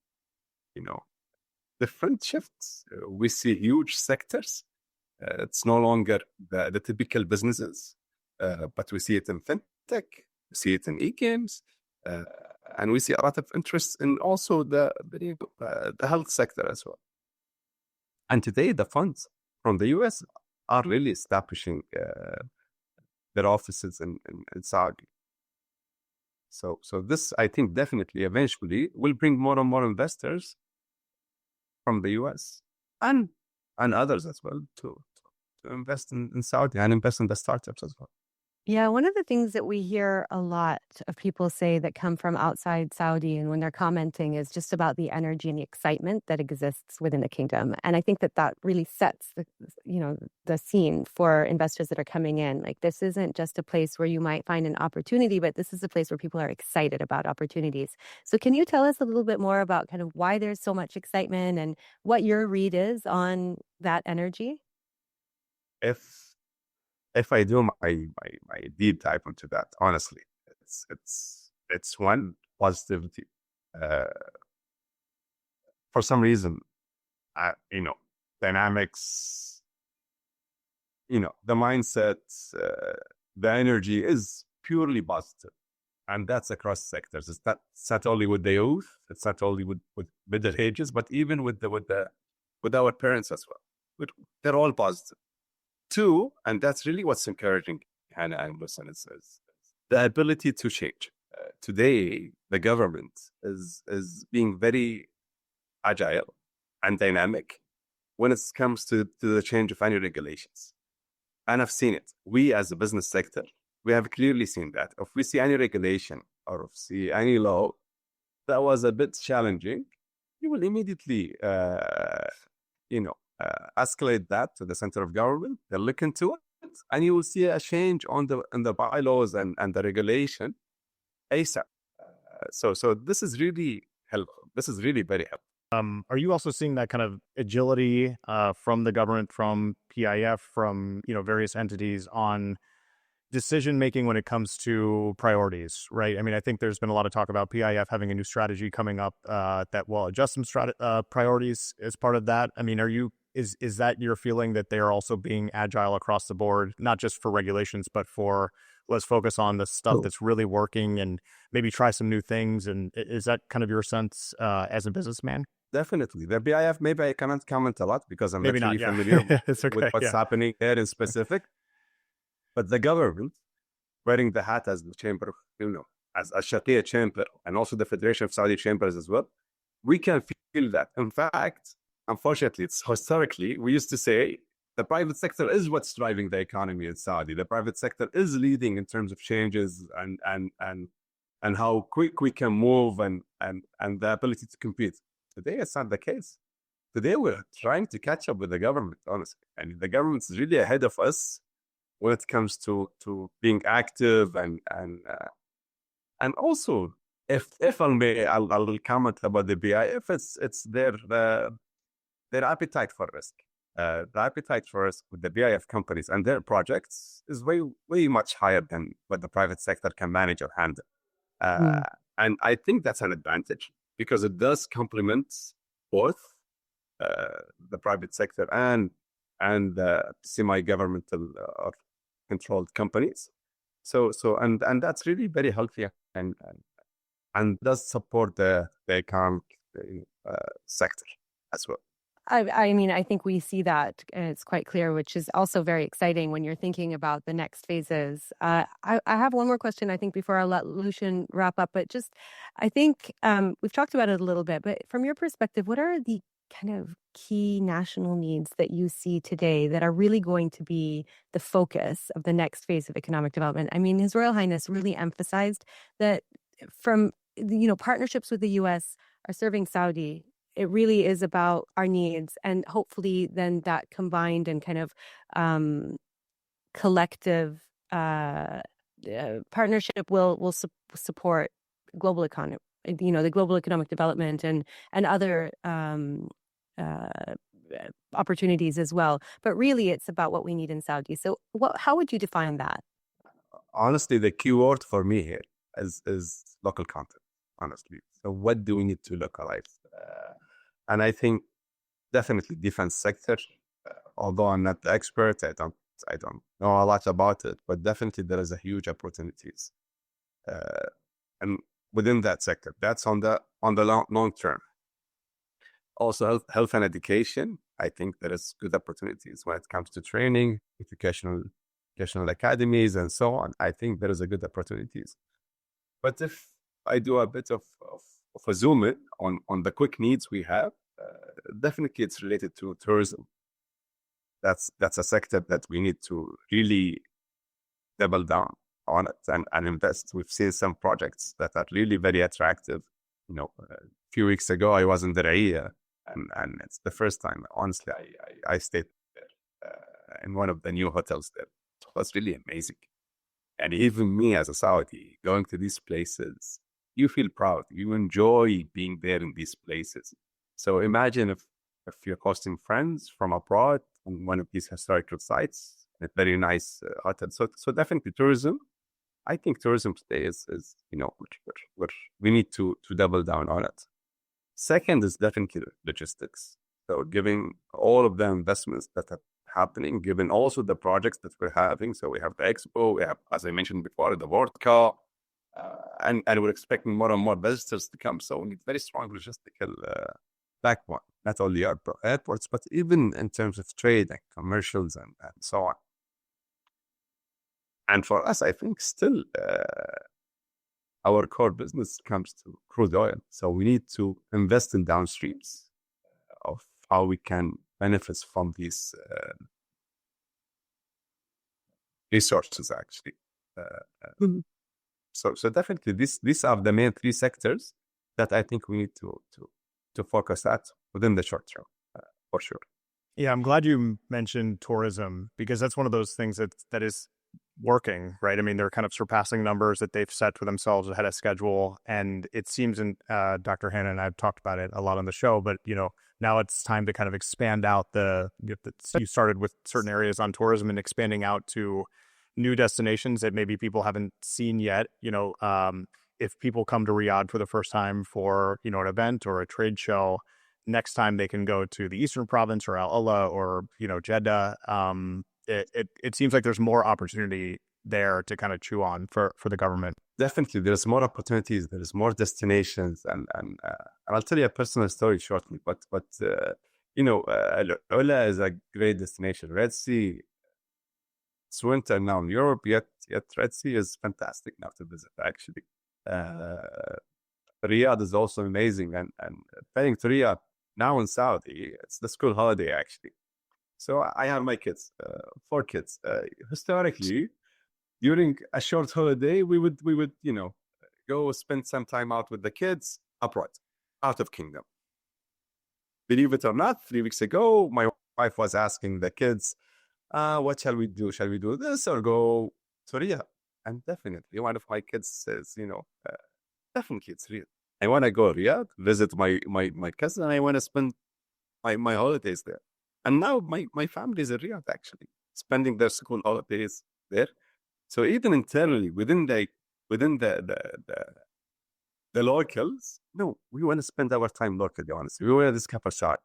different shifts. We see huge sectors. It's no longer the typical businesses, but we see it in fintech, we see it in e-games, and we see a lot of interest in also the health sector as well. And today, the funds from the US are really establishing their offices in Saudi. So this, I think, definitely eventually will bring more and more investors from the US and others as well to invest in Saudi and invest in the startups as well. Yeah, one of the things that we hear a lot of people say that come from outside Saudi and when they're commenting is just about the energy and the excitement that exists within the kingdom. And I think that really sets the scene for investors that are coming in. Like, this isn't just a place where you might find an opportunity, but this is a place where people are excited about opportunities. So can you tell us a little bit more about kind of why there's so much excitement and what your read is on that energy? If I do my deep dive into that, honestly, it's one positivity. For some reason, dynamics, the mindset, the energy is purely positive, and that's across sectors. It's not only with the youth, it's not only with middle ages, but even with our parents as well. They're all positive. Two, and that's really what's encouraging, Hannah and Lucian, is the ability to change. Today, the government is being very agile and dynamic when it comes to the change of any regulations. And I've seen it. We, as a business sector, we have clearly seen that. If we see any regulation or if we see any law that was a bit challenging, you will immediately, escalate that to the center of government. They'll look into it, and you will see a change on the bylaws and the regulation ASAP. So this is really helpful. This is really very helpful. Are you also seeing that kind of agility from the government, from PIF, from various entities on decision making when it comes to priorities, right? I mean, I think there's been a lot of talk about PIF having a new strategy coming up that will adjust some priorities as part of that. I mean, is that your feeling that they are also being agile across the board, not just for regulations, but for let's focus on the stuff that's really working and maybe try some new things? And is that kind of your sense as a businessman? Definitely. The PIF, maybe I cannot comment a lot because I'm maybe not really not, familiar okay, with what's happening there in specific. But the government, wearing the hat as the chamber, as a Shaqiyya chamber, and also the Federation of Saudi Chambers as well, we can feel that. In fact, unfortunately, it's historically, we used to say the private sector is what's driving the economy in Saudi. The private sector is leading in terms of changes and how quick we can move and the ability to compete. Today, it's not the case. Today, we're trying to catch up with the government, honestly. And the government's really ahead of us when it comes to being active and also, if I may, I'll comment about the PIF. It's their appetite for risk. The appetite for risk with the PIF companies and their projects is way much higher than what the private sector can manage or handle. And I think that's an advantage because it does complement both the private sector and semi-governmental or controlled companies. So that's really very healthy and does support the economic sector as well. I mean, I think we see that, and it's quite clear, which is also very exciting when you're thinking about the next phases. I have one more question, I think, before I'll let Lucian wrap up. But just, I think we've talked about it a little bit, but from your perspective, what are the kind of key national needs that you see today that are really going to be the focus of the next phase of economic development? I mean, His Royal Highness really emphasized that from, partnerships with the U.S. are serving Saudi. It really is about our needs, and hopefully then that combined and kind of collective partnership will support global economy, the global economic development and other opportunities as well. But really, it's about what we need in Saudi. So how would you define that? Honestly, the key word for me here is local content, honestly. So what do we need to localize? And I think definitely defense sector, although I'm not the expert, I don't know a lot about it, but definitely there is a huge opportunities. And within that sector, that's on the long term. Also, health and education, I think there is good opportunities when it comes to training, educational academies, and so on. I think there is a good opportunities. But if I do a bit of a zoom in on the quick needs we have, definitely it's related to tourism. That's a sector that we need to really double down on it and invest. We've seen some projects that are really very attractive. A few weeks ago, I was in Riyadh, and it's the first time, honestly, I stayed there in one of the new hotels there. It was really amazing. And even me as a Saudi, going to these places, you feel proud. You enjoy being there in these places. So imagine if you're hosting friends from abroad on one of these historical sites, a very nice hotel. So definitely tourism. I think tourism today is which we need to double down on it. Second is definitely logistics. So giving all of the investments that are happening, given also the projects that we're having. So we have the expo, we have, as I mentioned before, the World Cup, and we're expecting more and more visitors to come. So we need very strong logistical backbone, not only our airports, but even in terms of trade and commercials and so on. And for us, I think still our core business comes to crude oil. So we need to invest in downstreams of how we can benefit from these resources, actually. So definitely these are the main three sectors that I think we need to focus at within the short term, for sure. Yeah, I'm glad you mentioned tourism, because that's one of those things that is working, right? I mean, they're kind of surpassing numbers that they've set for themselves ahead of schedule. And it seems, and Dr. Hannah and I have talked about it a lot on the show, but, now it's time to kind of expand out you started with certain areas on tourism and expanding out to new destinations that maybe people haven't seen yet. If people come to Riyadh for the first time for, an event or a trade show, next time they can go to the Eastern Province or Al-Ula or, Jeddah. It seems like there's more opportunity there to kind of chew on for the government. Definitely, there's more opportunities. There's more destinations, and I'll tell you a personal story shortly. But Al-Ula is a great destination. Red Sea, it's winter now in Europe, yet Red Sea is fantastic now to visit. Actually, Riyadh is also amazing, and heading to Riyadh now in Saudi, it's the school holiday actually. So I have my kids, 4 kids. Historically, during a short holiday, we would go spend some time out with the kids abroad, out of kingdom. Believe it or not, 3 weeks ago, my wife was asking the kids, what shall we do? Shall we do this or go to Riyadh? And definitely one of my kids says, definitely it's Riyadh. I want to go Riyadh, visit my cousin, and I want to spend my holidays there. And now my family is in Riyadh, actually, spending their school holidays there. So even internally, within the locals, no, we want to spend our time locally, honestly. We want to discover Saudi.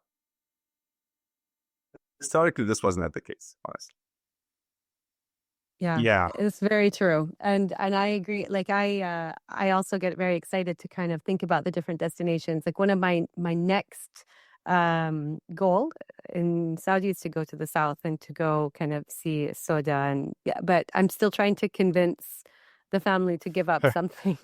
Historically, this was not the case, honestly. Yeah, it's very true. And I agree. Like I also get very excited to kind of think about the different destinations. Like one of my next goal in Saudi is to go to the south and to go kind of see Soda, and but I'm still trying to convince the family to give up something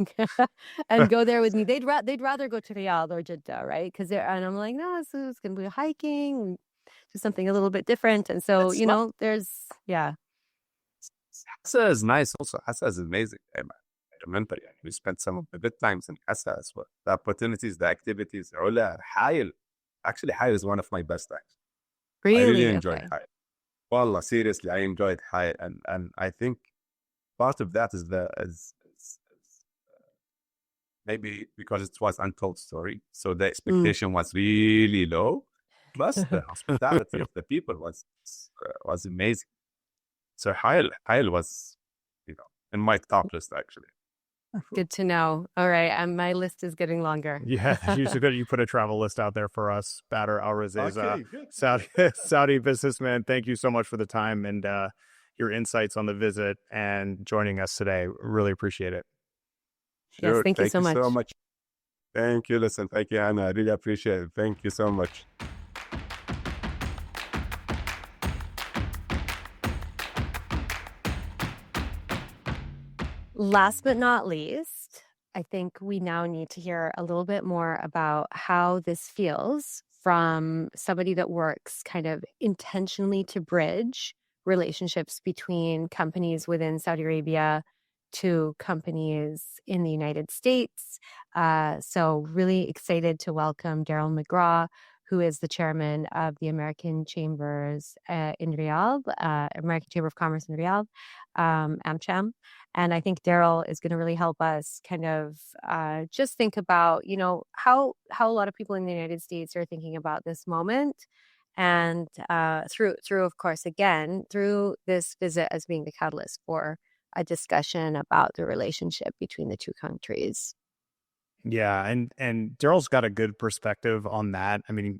and go there with me. They'd rather go to Riyadh or Jeddah, right? And I'm like, no, so it's gonna be hiking, do something a little bit different. And so there's Hassa is nice also. Hassa is amazing. I remember we spent some of the good times in Hassa as well. The opportunities, the activities, Ula, Hayl. Actually, Hayl is one of my best acts. Really? I really enjoyed Hayl. Wallah, seriously, I enjoyed Hayl. And I think part of that is maybe because it was untold story, so the Mm. expectation was really low. Plus, the hospitality of the people was amazing. So Hail was, in my top list actually. Good to know. All right. My list is getting longer. Yeah, you put a travel list out there for us, Bader Alreziza, Okay, good. Saudi businessman. Thank you so much for the time and your insights on the visit and joining us today. Really appreciate it. Yes, Sure. thank you so so much. much. Thank you. Listen, thank you, Anna. I really appreciate it. Thank you so much. Last but not least, I think we now need to hear a little bit more about how this feels from somebody that works kind of intentionally to bridge relationships between companies within Saudi Arabia to companies in the United States. So really excited to welcome Daryl McGraw, who is the chairman of the American Chambers in Riyadh, American Chamber of Commerce in Riyadh, AmCham. And I think Daryl is going to really help us kind of just think about, how a lot of people in the United States are thinking about this moment. And through, of course, again, through this visit as being the catalyst for a discussion about the relationship between the two countries. Yeah, and Daryl's got a good perspective on that. I mean,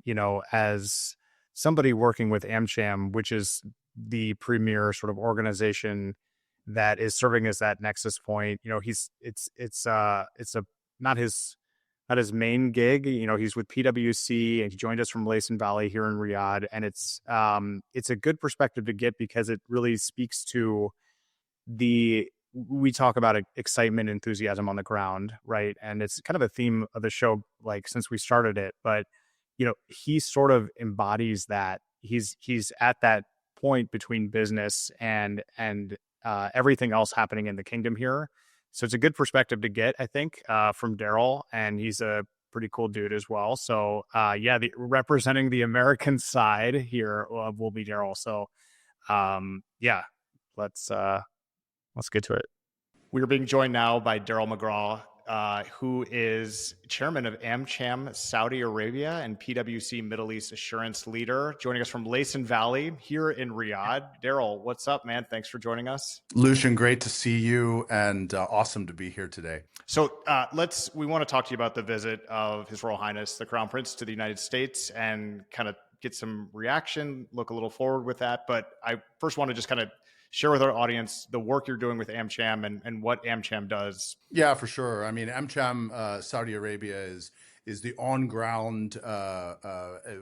as somebody working with AmCham, which is the premier sort of organization that is serving as that nexus point, it's not his main gig. He's with PwC and he joined us from Lacen Valley here in Riyadh, and it's a good perspective to get because it really speaks to we talk about excitement, enthusiasm on the ground, right? And it's kind of a theme of the show, like since we started it. But he sort of embodies that. He's at that point between business and everything else happening in the kingdom here. So it's a good perspective to get, I think, from Daryl, and he's a pretty cool dude as well. So representing the American side here will be Daryl. So let's get to it. We are being joined now by Daryl McGraw, who is chairman of AmCham Saudi Arabia and PwC Middle East Assurance Leader, joining us from Lacen Valley here in Riyadh. Daryl, what's up, man? Thanks for joining us. Lucian, great to see you and awesome to be here today. So we want to talk to you about the visit of His Royal Highness, the Crown Prince, to the United States and kind of get some reaction, look a little forward with that. But I first want to just kind of share with our audience the work you're doing with AmCham and what AmCham does. Yeah, for sure. I mean, AmCham Saudi Arabia is the on-ground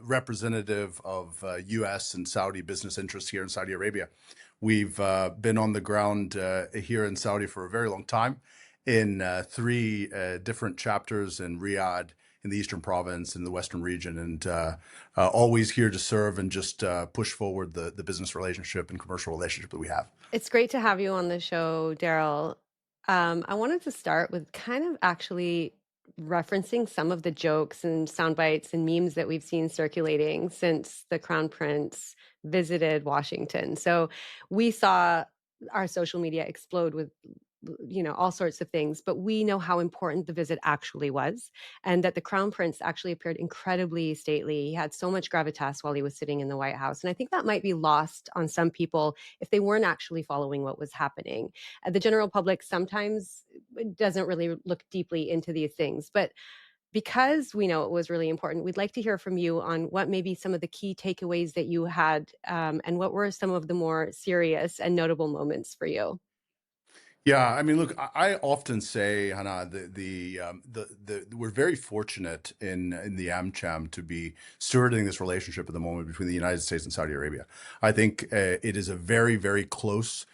representative of U.S. and Saudi business interests here in Saudi Arabia. We've been on the ground here in Saudi for a very long time in 3 different chapters in Riyadh, in the Eastern Province, in the Western region, and always here to serve and just push forward the business relationship and commercial relationship that we have. It's great to have you on the show, Daryl. I wanted to start with kind of actually referencing some of the jokes and sound bites and memes that we've seen circulating since the Crown Prince visited Washington. So we saw our social media explode with all sorts of things, but we know how important the visit actually was, and that the Crown Prince actually appeared incredibly stately. He had so much gravitas while he was sitting in the White House. And I think that might be lost on some people if they weren't actually following what was happening. The general public sometimes doesn't really look deeply into these things, but because we know it was really important, we'd like to hear from you on what maybe some of the key takeaways that you had, and what were some of the more serious and notable moments for you. Yeah, I mean, look, I often say, Hannah, we're very fortunate in the AmCham to be stewarding this relationship at the moment between the United States and Saudi Arabia. I think it is a very, very close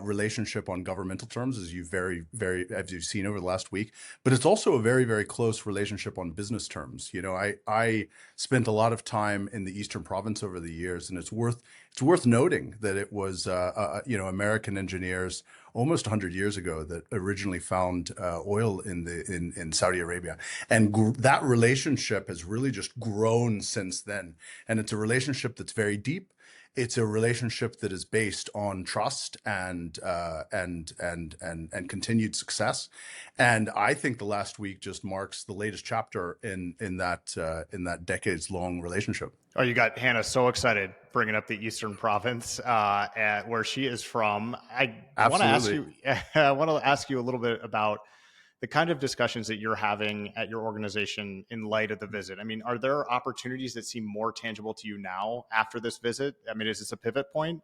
relationship on governmental terms, as you've seen over the last week. But it's also a very, very close relationship on business terms. I spent a lot of time in the Eastern Province over the years, and it's worth noting that it was American engineers almost 100 years ago that originally found oil in Saudi Arabia, and that relationship has really just grown since then. And it's a relationship that's very deep. it's a relationship that is based on trust and continued success. And I think the last week just marks the latest chapter in that decades-long relationship. Oh, you got Hannah so excited bringing up the Eastern Province, where she is from. I want to ask you. I want to ask you a little bit about the kind of discussions that you're having at your organization in light of the visit. I mean, are there opportunities that seem more tangible to you now after this visit? I mean, is this a pivot point?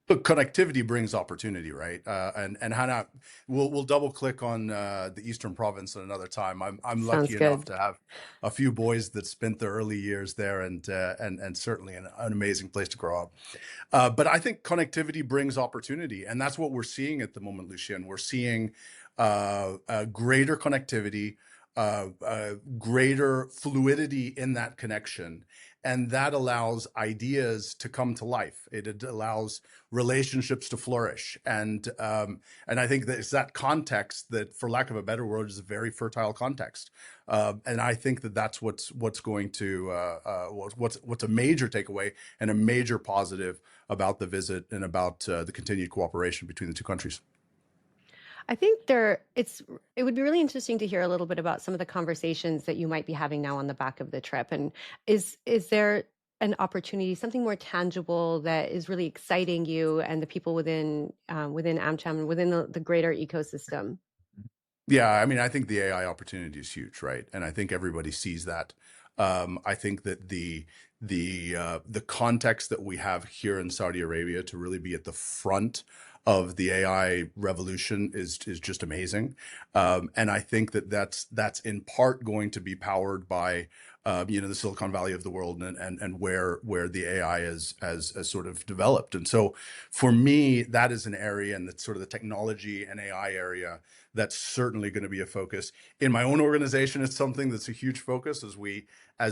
Look, connectivity brings opportunity, right? And Hannah, we'll double click on the Eastern Province at another time. I'm lucky enough to have a few boys that spent their early years there, and certainly an amazing place to grow up. But I think connectivity brings opportunity, and that's what we're seeing at the moment, Lucien. We're seeing greater connectivity, greater fluidity in that connection. And that allows ideas to come to life. It allows relationships to flourish. And I think that it's that context that, for lack of a better word, is a very fertile context. And I think that that's what's going to what's a major takeaway and a major positive about the visit and about the continued cooperation between the two countries. I think it would be really interesting to hear a little bit about some of the conversations that you might be having now on the back of the trip. And is there an opportunity, something more tangible that is really exciting you and the people within AmCham and within the greater ecosystem? Yeah, I mean, I think the AI opportunity is huge, right? And I think everybody sees that. I think that the context that we have here in Saudi Arabia to really be at the front of the AI revolution is just amazing. And I think that that's in part going to be powered by the Silicon Valley of the world and where the AI has sort of developed. And so for me, that is an area, and that's sort of the technology and AI area, that's certainly going to be a focus. In my own organization, it's something that's a huge focus as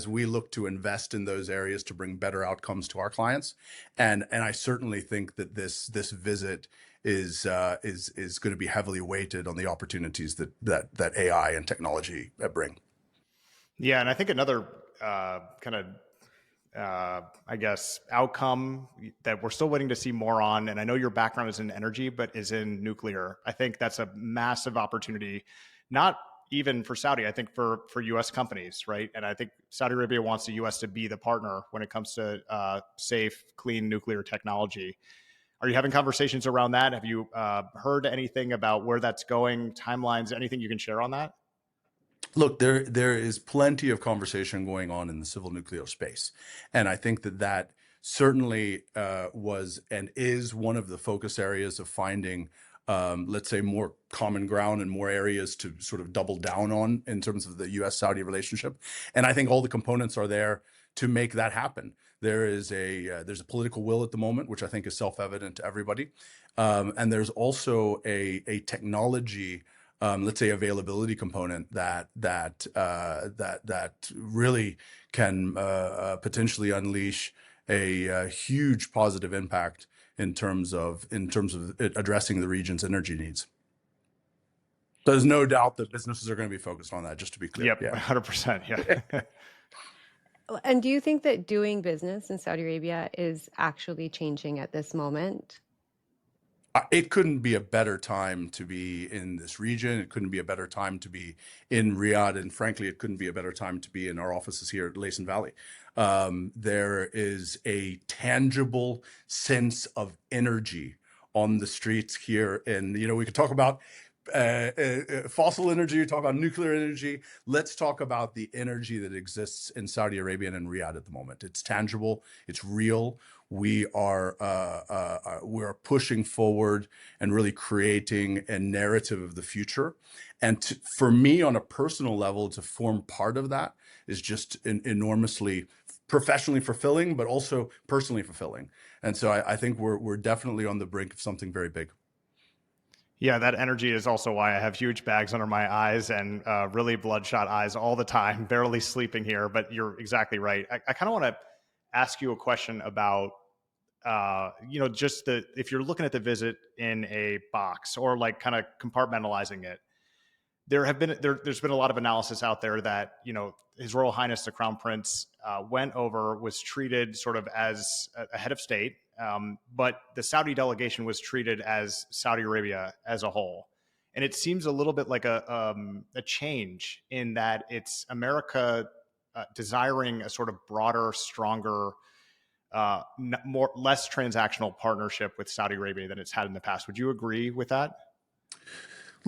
we look to invest in those areas to bring better outcomes to our clients. And I certainly think that this visit is going to be heavily weighted on the opportunities that AI and technology bring. Yeah, and I think another kind of I guess outcome that we're still waiting to see more on, and I know your background is in energy, but is in nuclear. I think that's a massive opportunity, not even for Saudi, I think for U.S. companies, right? And I think Saudi Arabia wants the U.S. to be the partner when it comes to safe, clean nuclear technology. Are you having conversations around that? Have you heard anything about where that's going, timelines, anything you can share on that? Look, there is plenty of conversation going on in the civil nuclear space. And I think that certainly was and is one of the focus areas of finding, let's say, more common ground and more areas to sort of double down on in terms of the U.S.-Saudi relationship. And I think all the components are there to make that happen. There's a political will at the moment, which I think is self-evident to everybody. And there's also a technology, let's say, availability component that really can potentially unleash a huge positive impact in terms of addressing the region's energy needs. There's no doubt that businesses are going to be focused on that, just to be clear. Yep, yeah. 100%. Yeah. And do you think that doing business in Saudi Arabia is actually changing at this moment? It couldn't be a better time to be in this region. It couldn't be a better time to be in Riyadh. And frankly, it couldn't be a better time to be in our offices here at Laysan Valley. There is a tangible sense of energy on the streets here. And, we could talk about fossil energy, talk about nuclear energy. Let's talk about the energy that exists in Saudi Arabia and in Riyadh at the moment. It's tangible. It's real. We're pushing forward and really creating a narrative of the future. And for me, on a personal level, to form part of that is just enormously professionally fulfilling, but also personally fulfilling. And so I think we're definitely on the brink of something very big. Yeah, that energy is also why I have huge bags under my eyes and really bloodshot eyes all the time, barely sleeping here. But you're exactly right. I kind of want to ask you a question about, if you're looking at the visit in a box or like kind of compartmentalizing it, there's been a lot of analysis out there that, His Royal Highness the Crown Prince went over, was treated sort of as a head of state, but the Saudi delegation was treated as Saudi Arabia as a whole. And it seems a little bit like a change in that it's America desiring a sort of broader, stronger, less transactional partnership with Saudi Arabia than it's had in the past. Would you agree with that?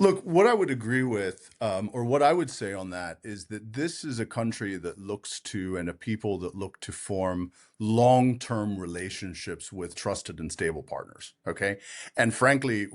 Look, what I would agree with, or what I would say on that, is that this is a country that looks to, and a people that look to form long-term relationships with trusted and stable partners. Okay. And frankly,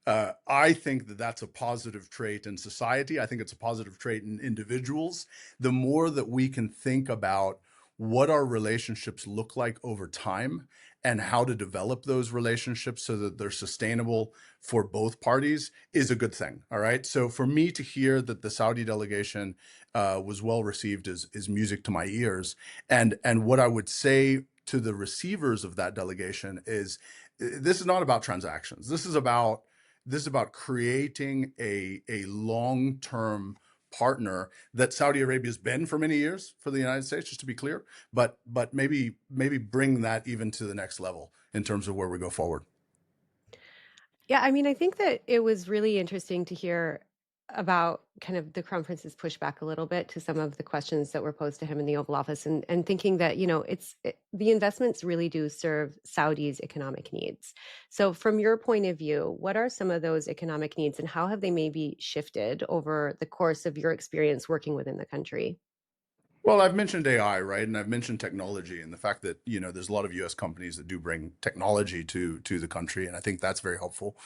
I think that that's a positive trait in society. I think it's a positive trait in individuals. The more that we can think about what our relationships look like over time and how to develop those relationships so that they're sustainable for both parties is a good thing. All right. So for me to hear that the Saudi delegation was well received is music to my ears. And what I would say to the receivers of that delegation is this is not about transactions. This is about creating a long-term partner that Saudi Arabia has been for many years for the United States, just to be clear, but maybe bring that even to the next level in terms of where we go forward. Yeah, I mean, I think that it was really interesting to hear about kind of the Crown Prince's pushback a little bit to some of the questions that were posed to him in the Oval Office, and thinking that, the investments really do serve Saudi's economic needs. So from your point of view, what are some of those economic needs, and how have they maybe shifted over the course of your experience working within the country? Well, I've mentioned AI, right? And I've mentioned technology and the fact that, there's a lot of US companies that do bring technology to the country. And I think that's very helpful.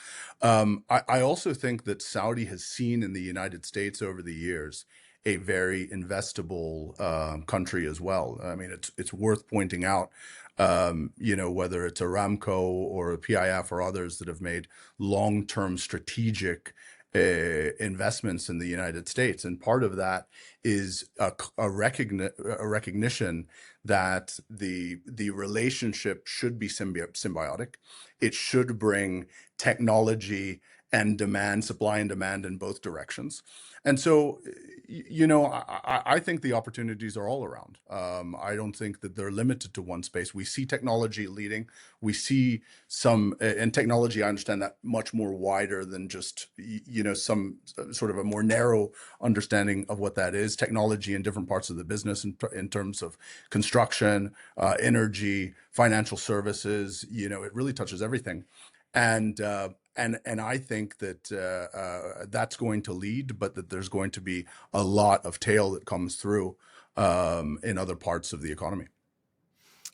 I also think that Saudi has seen in the United States over the years a very investable country as well. I mean, it's worth pointing out, whether it's Aramco or PIF or others that have made long-term strategic investments in the United States. And part of that is a recognition that the relationship should be symbiotic. It should bring technology and demand, supply and demand in both directions. And so, I think the opportunities are all around. I don't think that they're limited to one space. We see technology leading. We see some, and technology, I understand that much more wider than just, some sort of a more narrow understanding of what that is. Technology in different parts of the business in terms of construction, energy, financial services, it really touches everything. And I think that that's going to lead, but that there's going to be a lot of tail that comes through in other parts of the economy.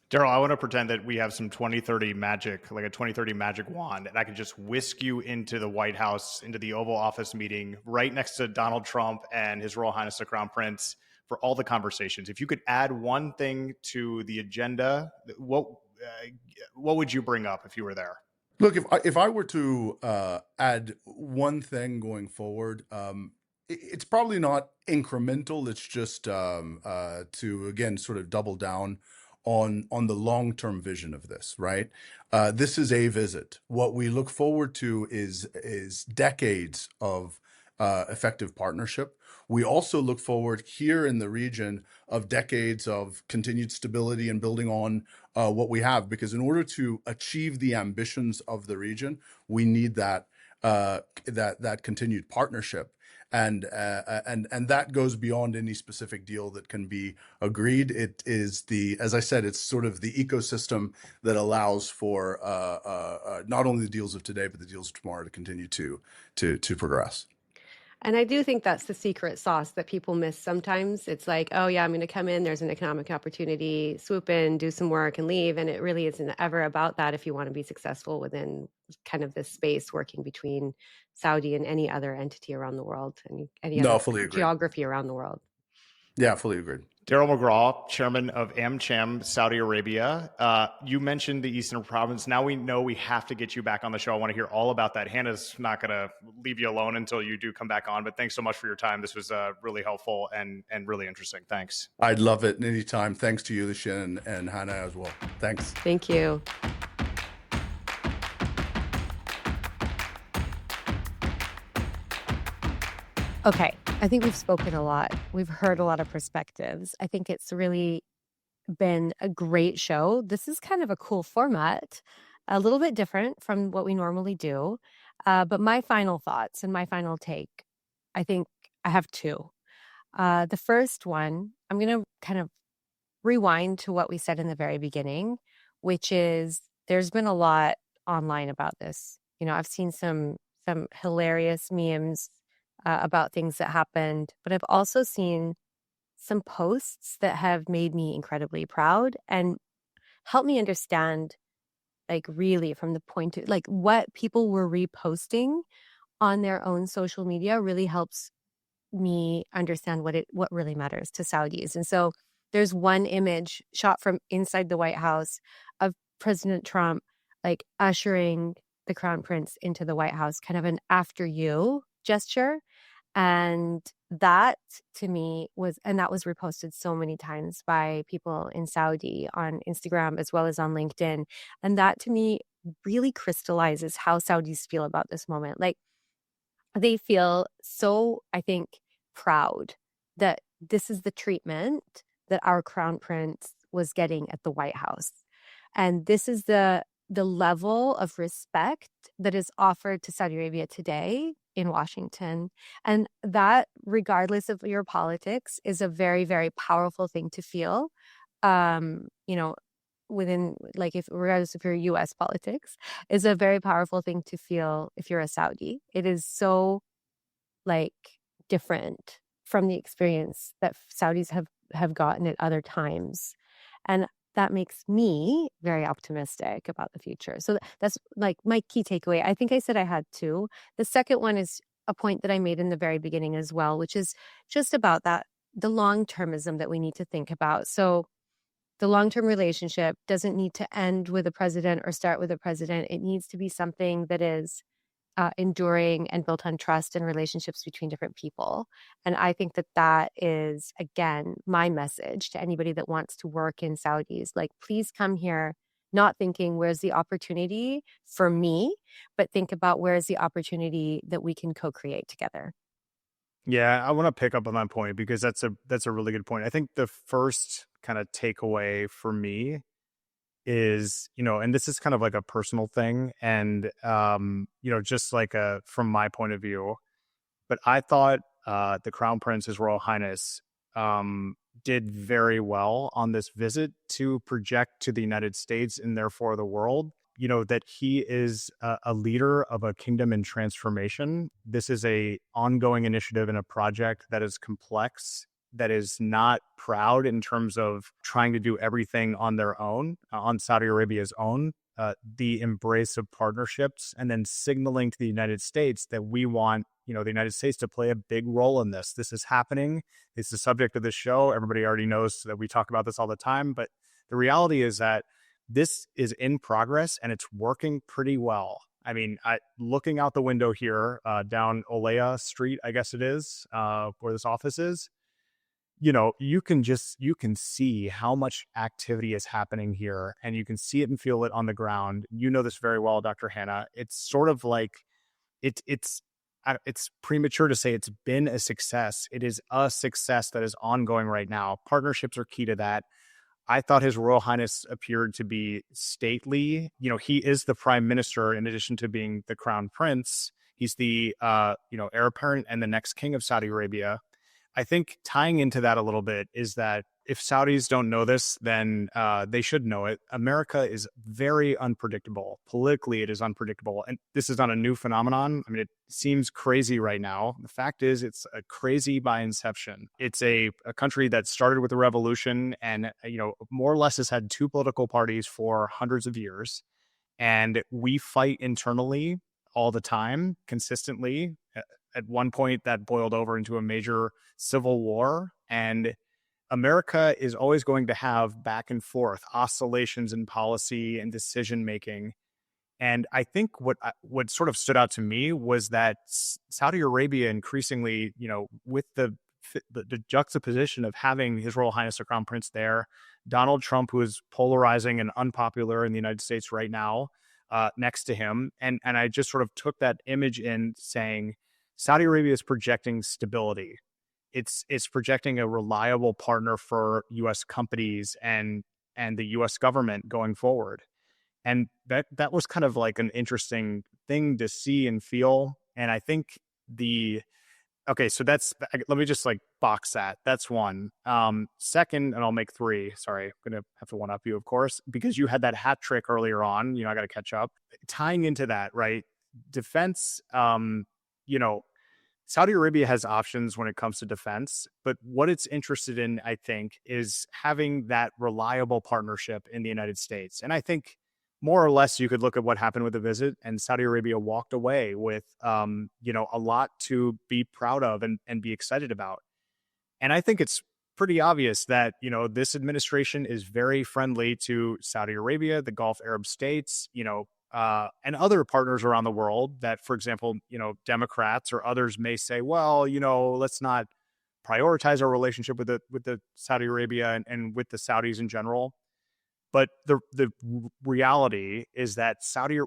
Daryl, I want to pretend that we have some 2030 magic, like a 2030 magic wand, and I can just whisk you into the White House, into the Oval Office meeting right next to Donald Trump and His Royal Highness the Crown Prince for all the conversations. If you could add one thing to the agenda, what would you bring up if you were there? Look, if I were to add one thing going forward, it's probably not incremental. It's just to, again, sort of double down on the long-term vision of this, right? This is a visit. What we look forward to is decades of effective partnership. We also look forward here in the region of decades of continued stability and building on what we have, because in order to achieve the ambitions of the region, we need that continued partnership. And that goes beyond any specific deal that can be agreed. It is as I said, it's sort of the ecosystem that allows for not only the deals of today, but the deals of tomorrow to continue to progress. And I do think that's the secret sauce that people miss sometimes. It's like, oh yeah, I'm going to come in, there's an economic opportunity, swoop in, do some work and leave. And it really isn't ever about that if you want to be successful within kind of this space working between Saudi and any other entity around the world, and any other geography around the world. Yeah, fully agreed. Daryl McGraw, chairman of AmCham, Saudi Arabia. You mentioned the Eastern Province. Now we know we have to get you back on the show. I want to hear all about that. Hannah's not going to leave you alone until you do come back on, but thanks so much for your time. This was really helpful and really interesting. Thanks. I'd love it anytime. Thanks to you, Lucian, and Hannah as well. Thanks. Thank you. Okay, I think we've spoken a lot. We've heard a lot of perspectives. I think it's really been a great show. This is kind of a cool format, a little bit different from what we normally do. But my final thoughts and my final take, I think I have two. The first one, I'm going to kind of rewind to what we said in the very beginning, which is there's been a lot online about this. I've seen some hilarious memes about things that happened, but I've also seen some posts that have made me incredibly proud and helped me understand, like, really from the point of like what people were reposting on their own social media really helps me understand what really matters to Saudis. And so there's one image shot from inside the White House of President Trump like ushering the Crown Prince into the White House, kind of an after you gesture. And that to me that was reposted so many times by people in Saudi on Instagram as well as on LinkedIn. And that to me really crystallizes how Saudis feel about this moment. Like, they feel so, I think, proud that this is the treatment that our Crown Prince was getting at the White House. And this is the level of respect that is offered to Saudi Arabia today in Washington. And that, regardless of your politics, is a very, very powerful thing to feel. Within, like, if regardless of your US politics, is a very powerful thing to feel if you're a Saudi. It is so, like, different from the experience that Saudis have gotten at other times. And that makes me very optimistic about the future. So that's like my key takeaway. I think I said I had two. The second one is a point that I made in the very beginning as well, which is just about the long-termism that we need to think about. So the long-term relationship doesn't need to end with a president or start with a president. It needs to be something that is enduring and built on trust and relationships between different people. And I think that is, again, my message to anybody that wants to work in Saudis. Like, please come here not thinking where's the opportunity for me, but think about where's the opportunity that we can co-create together. Yeah, I want to pick up on that point because that's a really good point. I think the first kind of takeaway for me is, and this is kind of like a personal thing and, just like from my point of view, but I thought the Crown Prince, His Royal Highness, did very well on this visit to project to the United States and therefore the world, that he is a leader of a kingdom in transformation. This is a ongoing initiative and a project that is complex, that is not proud in terms of trying to do everything on their own, on Saudi Arabia's own, the embrace of partnerships, and then signaling to the United States that we want, the United States to play a big role in this. This is happening. It's the subject of this show. Everybody already knows that we talk about this all the time, but the reality is that this is in progress and it's working pretty well. I mean, looking out the window here, down Olea Street, I guess it is, where this office is, you can see how much activity is happening here, and you can see it and feel it on the ground. You know this very well, Dr. Hannah. It's sort of like it's premature to say it's been a success. It is a success that is ongoing right now. Partnerships are key to that. I thought His Royal Highness appeared to be stately. He is the prime minister in addition to being the crown prince. He's the heir apparent and the next king of Saudi Arabia. I think tying into that a little bit is that if Saudis don't know this, then they should know it. America is very unpredictable. Politically, it is unpredictable. And this is not a new phenomenon. I mean, it seems crazy right now. The fact is, it's a crazy by inception. It's a country that started with a revolution and, more or less has had two political parties for hundreds of years. And we fight internally all the time, consistently. At one point, that boiled over into a major civil war. And America is always going to have back and forth oscillations in policy and decision making. And I think what sort of stood out to me was that Saudi Arabia increasingly, with the juxtaposition of having His Royal Highness the Crown Prince there, Donald Trump, who is polarizing and unpopular in the United States right now, next to him. And I just sort of took that image in saying, Saudi Arabia is projecting stability. it's projecting a reliable partner for U.S. companies and the U.S. government going forward. And that was kind of like an interesting thing to see and feel. And I think okay, so let me just like box that. That's one. Second, and I'll make three. Sorry, I'm going to have to one up you, of course, because you had that hat trick earlier on. I got to catch up. Tying into that, right? Defense, Saudi Arabia has options when it comes to defense, but what it's interested in, I think, is having that reliable partnership in the United States. And I think more or less you could look at what happened with the visit, and Saudi Arabia walked away with, a lot to be proud of and be excited about. And I think it's pretty obvious that, this administration is very friendly to Saudi Arabia, the Gulf Arab states, and other partners around the world that, for example, Democrats or others may say, well, let's not prioritize our relationship with the Saudi Arabia and with the Saudis in general. But the reality is that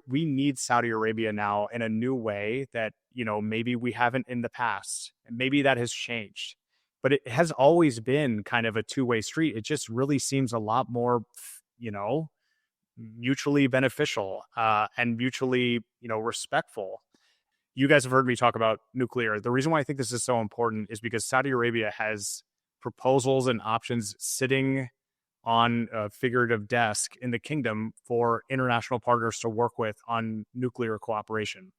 we need Saudi Arabia now in a new way that, maybe we haven't in the past. And maybe that has changed. But it has always been kind of a two-way street. It just really seems a lot more, mutually beneficial and mutually, respectful. You guys have heard me talk about nuclear. The reason why I think this is so important is because Saudi Arabia has proposals and options sitting on a figurative desk in the kingdom for international partners to work with on nuclear cooperation.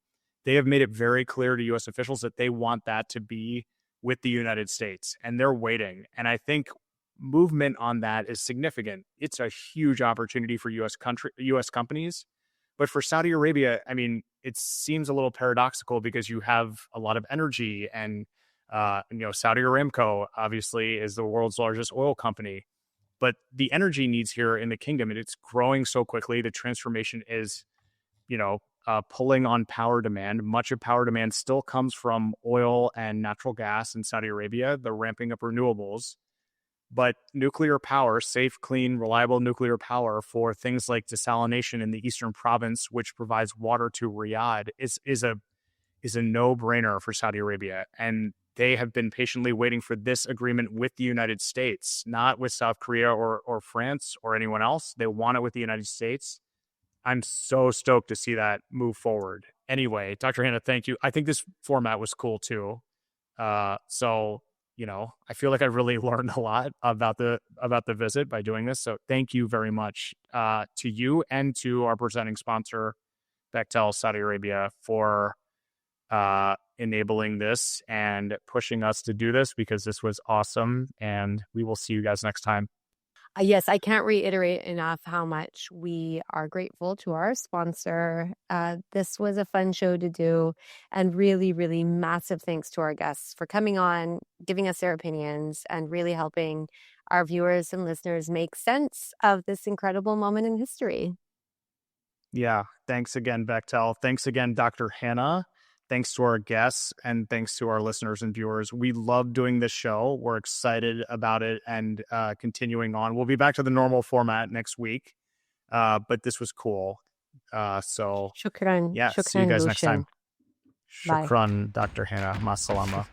They have made it very clear to U.S. officials that they want that to be with the United States, and they're waiting. And I think movement on that is significant. It's a huge opportunity for U.S. companies. But for Saudi Arabia, I mean, it seems a little paradoxical because you have a lot of energy and, Saudi Aramco obviously is the world's largest oil company. But the energy needs here in the kingdom, and it's growing so quickly. The transformation is, pulling on power demand. Much of power demand still comes from oil and natural gas in Saudi Arabia. They're ramping up renewables. But nuclear power, safe, clean, reliable nuclear power for things like desalination in the eastern province, which provides water to Riyadh, is a no-brainer for Saudi Arabia. And they have been patiently waiting for this agreement with the United States, not with South Korea or France or anyone else. They want it with the United States. I'm so stoked to see that move forward. Anyway, Dr. Hannah, thank you. I think this format was cool too. So, I feel like I really learned a lot about the visit by doing this. So thank you very much to you and to our presenting sponsor, BECHTEL Saudi Arabia, for enabling this and pushing us to do this, because this was awesome. And we will see you guys next time. Yes, I can't reiterate enough how much we are grateful to our sponsor. This was a fun show to do, and really, really massive thanks to our guests for coming on, giving us their opinions, and really helping our viewers and listeners make sense of this incredible moment in history. Yeah. Thanks again, BECHTEL. Thanks again, Dr. Hannah. Thanks to our guests, and thanks to our listeners and viewers. We love doing this show. We're excited about it and continuing on. We'll be back to the normal format next week, but this was cool. So Shukran. yeah, Shukran, see you guys next Lucian. time. Shukran, Dr. Hannah. Masalama.